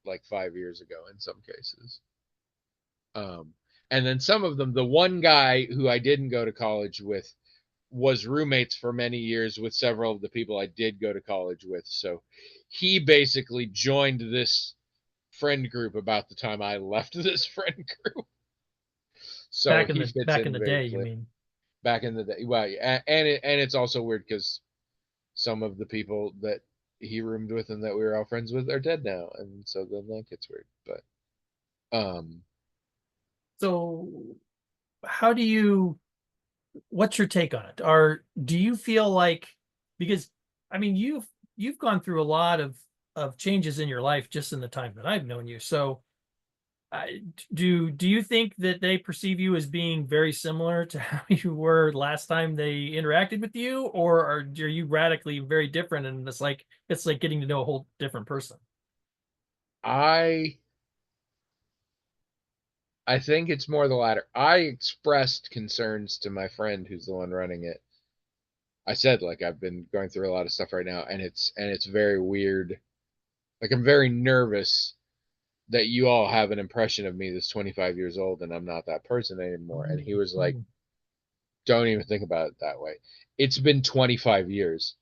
like 5 years ago in some cases. Um, and then some of them, the one guy who I didn't go to college with was roommates for many years with several of the people I did go to college with. So he basically joined this friend group about the time I left this friend group. So he fits back in in the very day, you clear. mean? Back in the day, well, and it's also weird because some of the people that he roomed with and that we were all friends with are dead now, and so then that gets weird. But So how do you what's your take on it? Do you feel like, because I mean you've gone through a lot of changes in your life just in the time that I've known you. So do you think that they perceive you as being very similar to how you were last time they interacted with you, or are you radically very different and it's like getting to know a whole different person? I I think it's more the latter. I expressed concerns to my friend who's the one running it. I said like I've been going through a lot of stuff right now, and it's very weird. Like I'm very nervous that you all have an impression of me that's 25 years old and I'm not that person anymore. And he was like, Mhm. don't even think about it that way. It's been 25 years.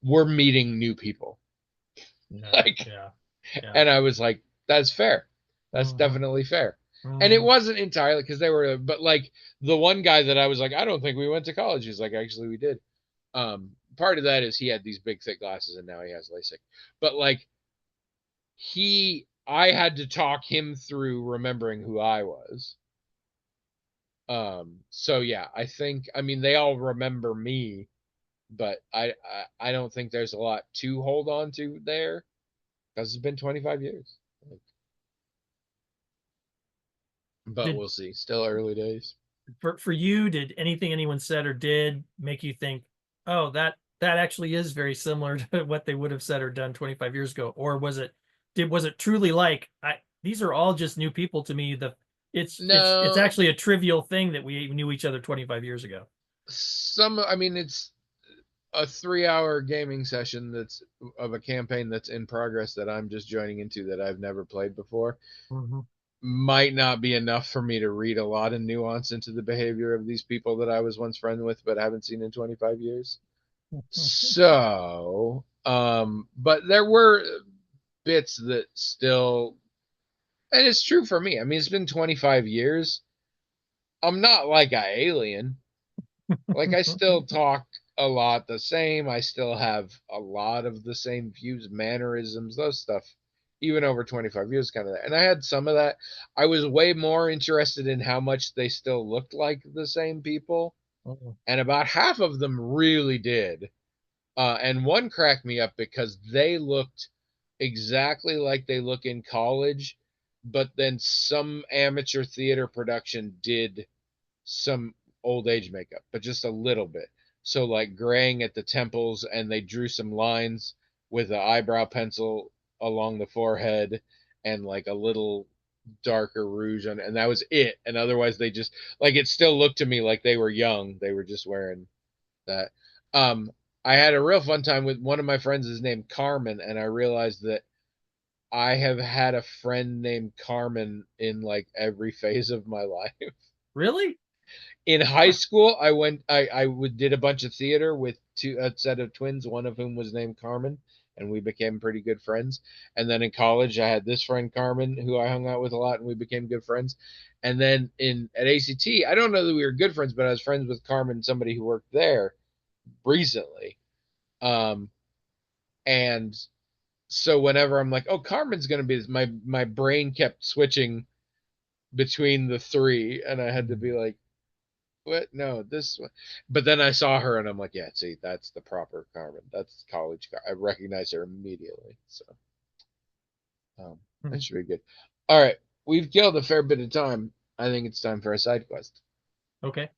We're meeting new people. Yeah, Like, yeah, yeah. and I was like, that's fair. That's Mhm, definitely fair. And it mhm. wasn't entirely because they were, but like the one guy that I was like, I don't think we went to college. He's like, actually, we did. Part of that is he had these big thick glasses and now he has LASIK. But like I had to talk him through remembering who I was. So yeah, I mean they all remember me, but I don't think there's a lot to hold on to there because it's been 25 years. But Did we'll see. Still early days. for you, did anything anyone said or did make you think, oh, that actually is very similar to what they would have said or done 25 years ago? Or was it truly like, these are all just new people to me. It's No, actually a trivial thing that we knew each other 25 years ago. I mean it's a 3 hour gaming session that's of a campaign that's in progress that I'm just joining into that I've never played before. Mhm. Might not be enough for me to read a lot of nuance into the behavior of these people that I was once friends with but haven't seen in 25 years. So, but there were bits that still, and it's true for me. I mean, it's been 25 years. I'm not like a alien. Like, I still talk a lot the same. I still have a lot of the same views, mannerisms, those stuff, even over 25 years, kind of that. And I had some of that. I was way more interested in how much they still looked like the same people. Mhm. And about half of them really did. And one cracked me up because they looked exactly like they look in college, but then some amateur theater production did some old age makeup, but just a little bit. So like graying at the temples, and they drew some lines with an eyebrow pencil along the forehead, and like a little darker rouge on, and that was it. And otherwise, they just like it still looked to me like they were young. They were just wearing that. Um, I had a real fun time with one of my friends is named Carmen, and I realized that I have had a friend named Carmen in like every phase of my life. Really? In high school, did a bunch of theater with a set of twins, one of whom was named Carmen, and we became pretty good friends. And then in college, I had this friend Carmen who I hung out with a lot, and we became good friends. And then in at ACT, I don't know that we were good friends, but I was friends with Carmen, somebody who worked there recently. Um, and so whenever I'm like, oh, Carmen's gonna be this, my brain kept switching between the three, and I had to be Mhm. like, what? No, this one. But then I saw her, and I'm like, yeah, see, that's the proper Carmen. That's college. I recognize her immediately. So that should be good. All right, we've killed a fair bit of time. I think it's time for a side quest. Okay.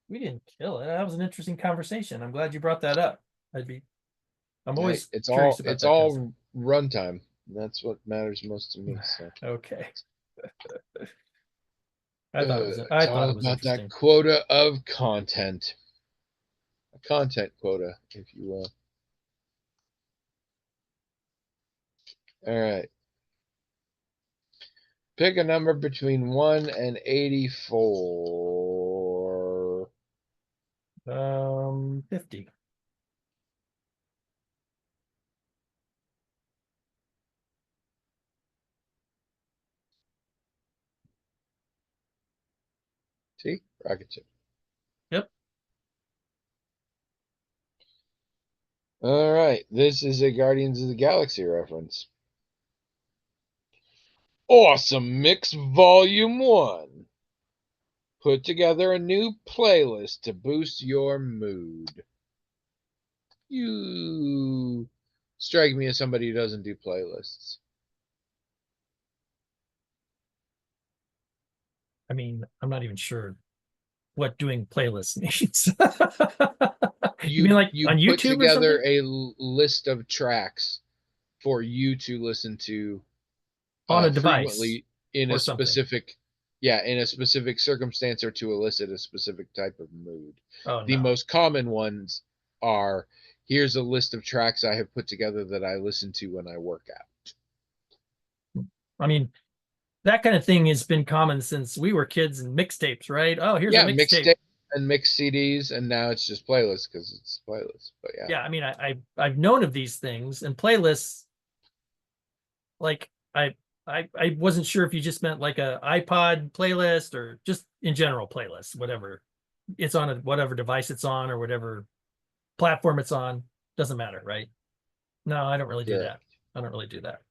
We didn't kill it. That was an interesting conversation. I'm glad you brought that up. I'm Right? always curious about It's that kind of stuff. all runtime. That's what matters most to me. So Okay. I it's thought all it was about that interesting. quota of content, a content quota, if you will. All right. Pick a number between 1 and 84. 50. See? Rocket ship. Yep. All right. This is a Guardians of the Galaxy reference. Awesome Mix Volume 1. Put together a new playlist to boost your mood. You strike me as somebody who doesn't do playlists. I mean, I'm not even sure what doing playlists means. You mean like You on put YouTube or together something? a list of tracks for you to listen to On a device frequently in a or something. specific, yeah, in a specific circumstance or to elicit a specific type of mood. Oh The no. most common ones are, here's a list of tracks I have put together that I listen to when I work out. I mean, that kind of thing has been common since we were kids and mixtapes, right? Oh, here's a Yeah, mixtape. mixtape and mixed CDs, and now it's just playlists because it's playlists. But yeah, Yeah, I mean, I've known of these things and playlists. Like I wasn't sure if you just meant like a iPod playlist or just in general playlist, whatever it's on, a whatever device it's on or whatever platform it's on, doesn't matter, right? No, I don't really do sure. that. I don't really do that.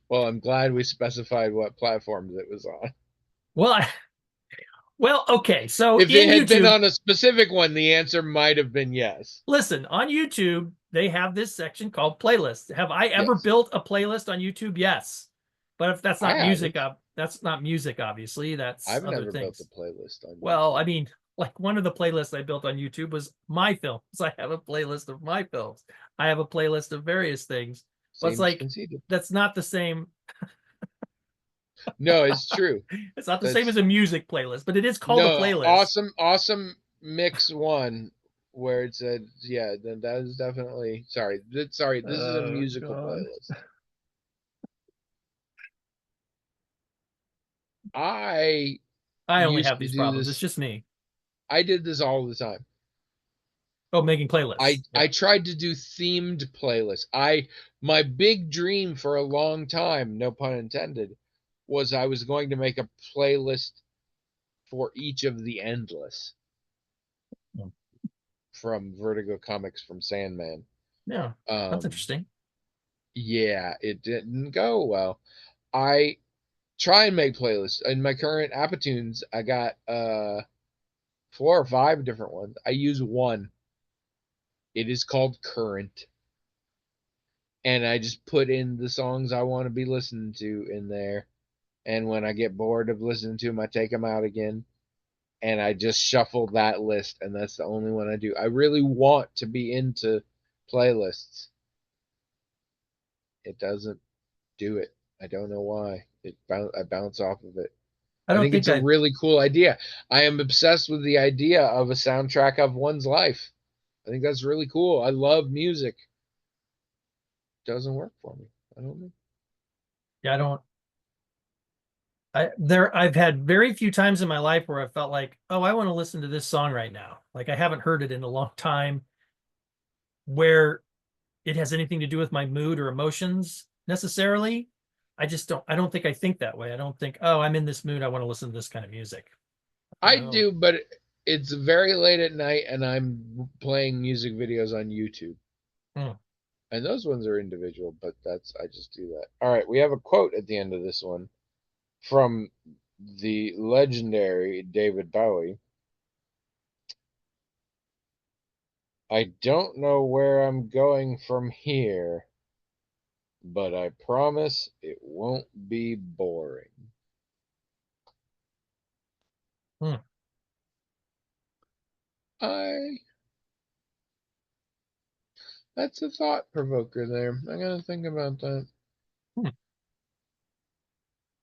Well, I'm glad we specified what platforms it was on. Well, well, okay. So If it in had been YouTube, on a specific one, the answer might have been yes. listen, on YouTube, they have this section called playlists. Have I ever Yes, built a playlist on YouTube? Yes. But if I haven't. that's not music, obviously. That's I've other never built a things. playlist on Well, YouTube. I mean, like one of the playlists I built on YouTube was my films. I have a playlist of my films. I have a playlist of various things. But it's Seems like conceited. that's not the same. No, it's true. It's not the same as That's a music playlist, but it is called a no playlist. awesome mix one where it said yeah. Then that is definitely sorry. This is a Oh musical God. playlist. I I only used have to these do problems. It's this. just me. I did this all the time. Oh, making playlists. I Yeah. tried to do themed playlists. My big dream for a long time, no pun intended, was I was going to make a playlist for each of the Endless from Vertigo Comics from Sandman. Yeah. That's Um, interesting. yeah, it didn't go well. I try and make playlists. In my current Appitunes, I got 4 or 5 different ones. I use one. It is called Current. And I just put in the songs I want to be listening to in there. And when I get bored of listening to them, I take them out again. And I just shuffle that list, and that's the only one I do. I really want to be into playlists. It doesn't do it. I don't know why. I bounce off of it. I I don't think it's think a I really cool idea. I am obsessed with the idea of a soundtrack of one's life. I think that's really cool. I love music. Doesn't work for me. I don't know. yeah, I don't I've had very few times in my life where I felt like, oh, I want to listen to this song right now. Like I haven't heard it in a long time where it has anything to do with my mood or emotions necessarily. I don't think I think that way. I don't think, oh, I'm in this mood. I want to listen to this kind of music. I No. do, but it's very late at night, and I'm playing music videos on YouTube. Hmm. And those ones are individual, but I just do that. All right, we have a quote at the end of this one from the legendary David Bowie. I don't know where I'm going from here, but I promise it won't be boring. Hmm. I That's a thought provoker there. I gotta think about that. Hmm.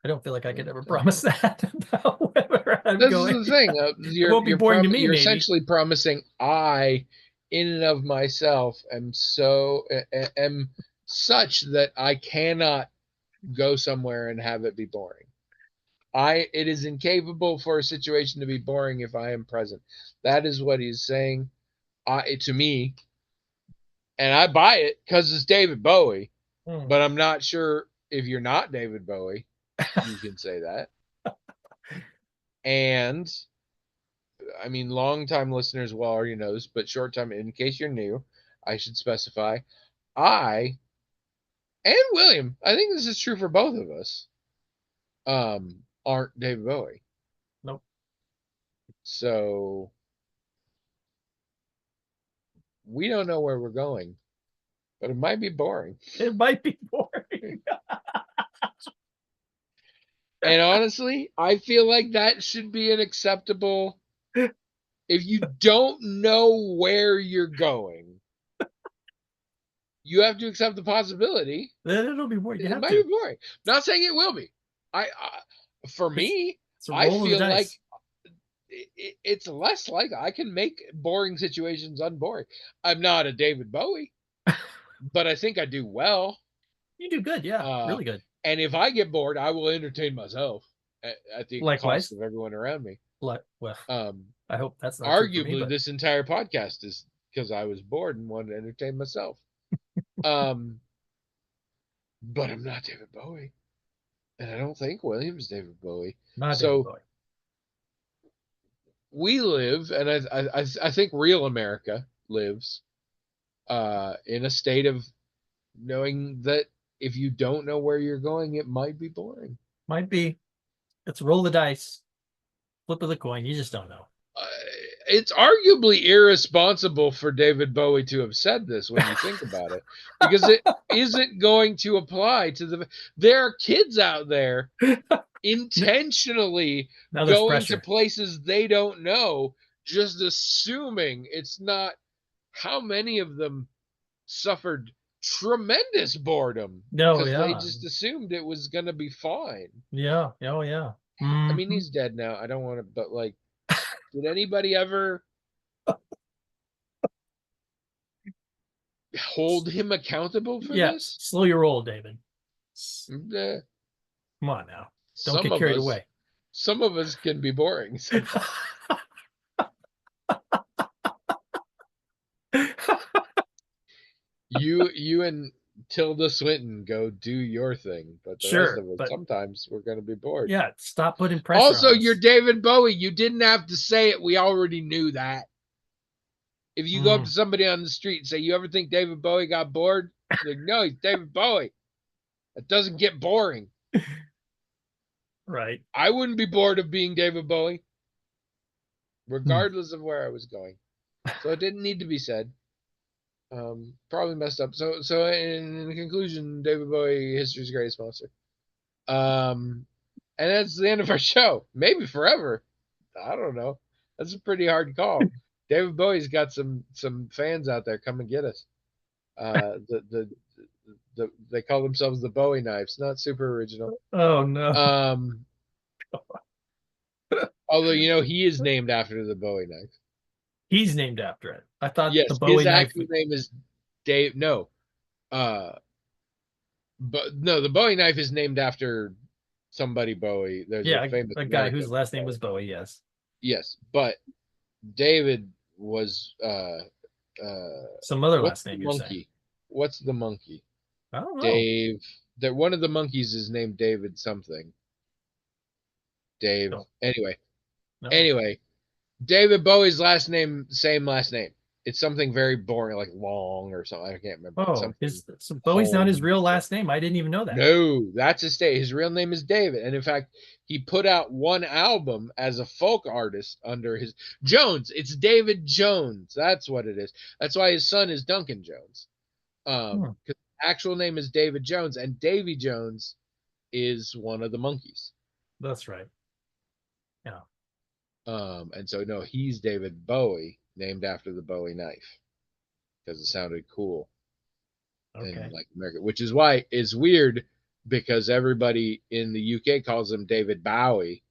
I don't feel like I could ever promise Definitely. that about where I'm This is going. the thing. It won't be boring to me, You're maybe. essentially promising I, in and of myself, am such that I cannot go somewhere and have it be boring. It is incapable for a situation to be boring if I am present. That is what he's saying to me, and I buy it because it's David Bowie. But I'm not sure if you're not David Bowie, you can say that. And I mean, long-time listeners will already know this, but short-time, in case you're new, I should specify, I and William, I think this is true for both of us, aren't David Bowie. Nope. So we don't know where we're going, but it might be boring. It might be boring. And honestly, I feel like that should be an acceptable. If you don't know where you're going, you have to accept the possibility. Then it'll be boring. It might be boring. Not saying it will be. For me, I feel like it's less like I can make boring situations unboring. I'm not a David Bowie, but I think I do well. You do good, yeah, really good. And if I get bored, I will entertain myself at the Likewise. cost of everyone around me. Well, I hope that's not arguably true for me, this entire podcast is because I was bored and wanted to entertain myself. But I'm not David Bowie, and I don't think William's David Bowie. Not David Bowie. We live, and I think real America lives in a state of knowing that if you don't know where you're going, it might be boring. Might be. It's roll the dice, flip of the coin. You just don't know. It's arguably irresponsible for David Bowie to have said this when you think about it, because it isn't going to apply to there are kids out there intentionally going to places they don't know, just assuming it's not. How many of them suffered tremendous boredom? No, they just assumed it was going to be fine. Yeah. Oh, yeah. I mean, he's dead now. I don't want to, but like, did anybody ever hold him accountable for this? Slow your roll, David. Come on now. Don't get carried away. Some of us can be boring. You and Tilda Swinton go do your thing, but the rest of us, sometimes we're going to be bored. Yeah, stop putting pressure also, on us. You're David Bowie. You didn't have to say it. We already knew that. If you go up to somebody on the street and say, you ever think David Bowie got bored? Like, no, he's David Bowie. It doesn't get boring. Right. I wouldn't be bored of being David Bowie, regardless of where I was going. So it didn't need to be said. Probably messed up. So in conclusion, David Bowie, history's greatest monster. And that's the end of our show. Maybe forever. I don't know. That's a pretty hard call. David Bowie's got some fans out there. Come and get us. They call themselves the Bowie Knives. Not super original. Oh no. Although he is named after the Bowie knife. He's named after it. I thought the Bowie knife. His name is Dave. No. But no, the Bowie knife is named after somebody Bowie. There's a famous guy whose last name was Bowie. Yes. Yes, but David was some other last name. Monkey. What's the monkey? I don't know. Dave. That one of the monkeys is named David something. Dave. No. Anyway, David Bowie's last name, same last name. It's something very boring, like Long or something. I can't remember. Oh, so Bowie's not his real last name. I didn't even know that. No, that's his name. His real name is David. And in fact, he put out one album as a folk artist under his Jones. It's David Jones. That's what it is. That's why his son is Duncan Jones. Because his actual name is David Jones, and Davy Jones is one of the monkeys. That's right. Yeah. And so no, he's David Bowie, named after the Bowie knife, because it sounded cool. In like America, which is why it's weird, because everybody in the UK calls him David Bowie,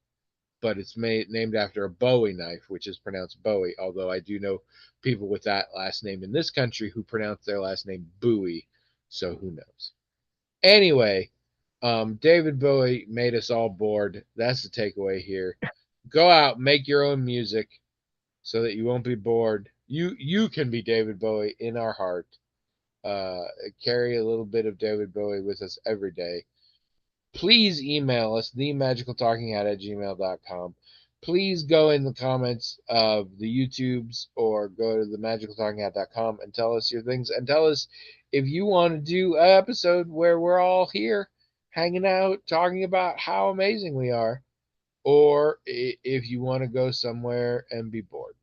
but it's named after a Bowie knife, which is pronounced Bowie. Although I do know people with that last name in this country who pronounce their last name Bowie, so who knows? Anyway, David Bowie made us all bored. That's the takeaway here. Go out, make your own music so that you won't be bored. You can be David Bowie in our heart. Uh, Carry a little bit of David Bowie with us every day. Please email us, themagicaltalkinghat@gmail.com. Please go in the comments of the YouTubes or go to themagicaltalkinghat.com and tell us your things and tell us if you want to do an episode where we're all here hanging out talking about how amazing we are, or if you want to go somewhere and be bored.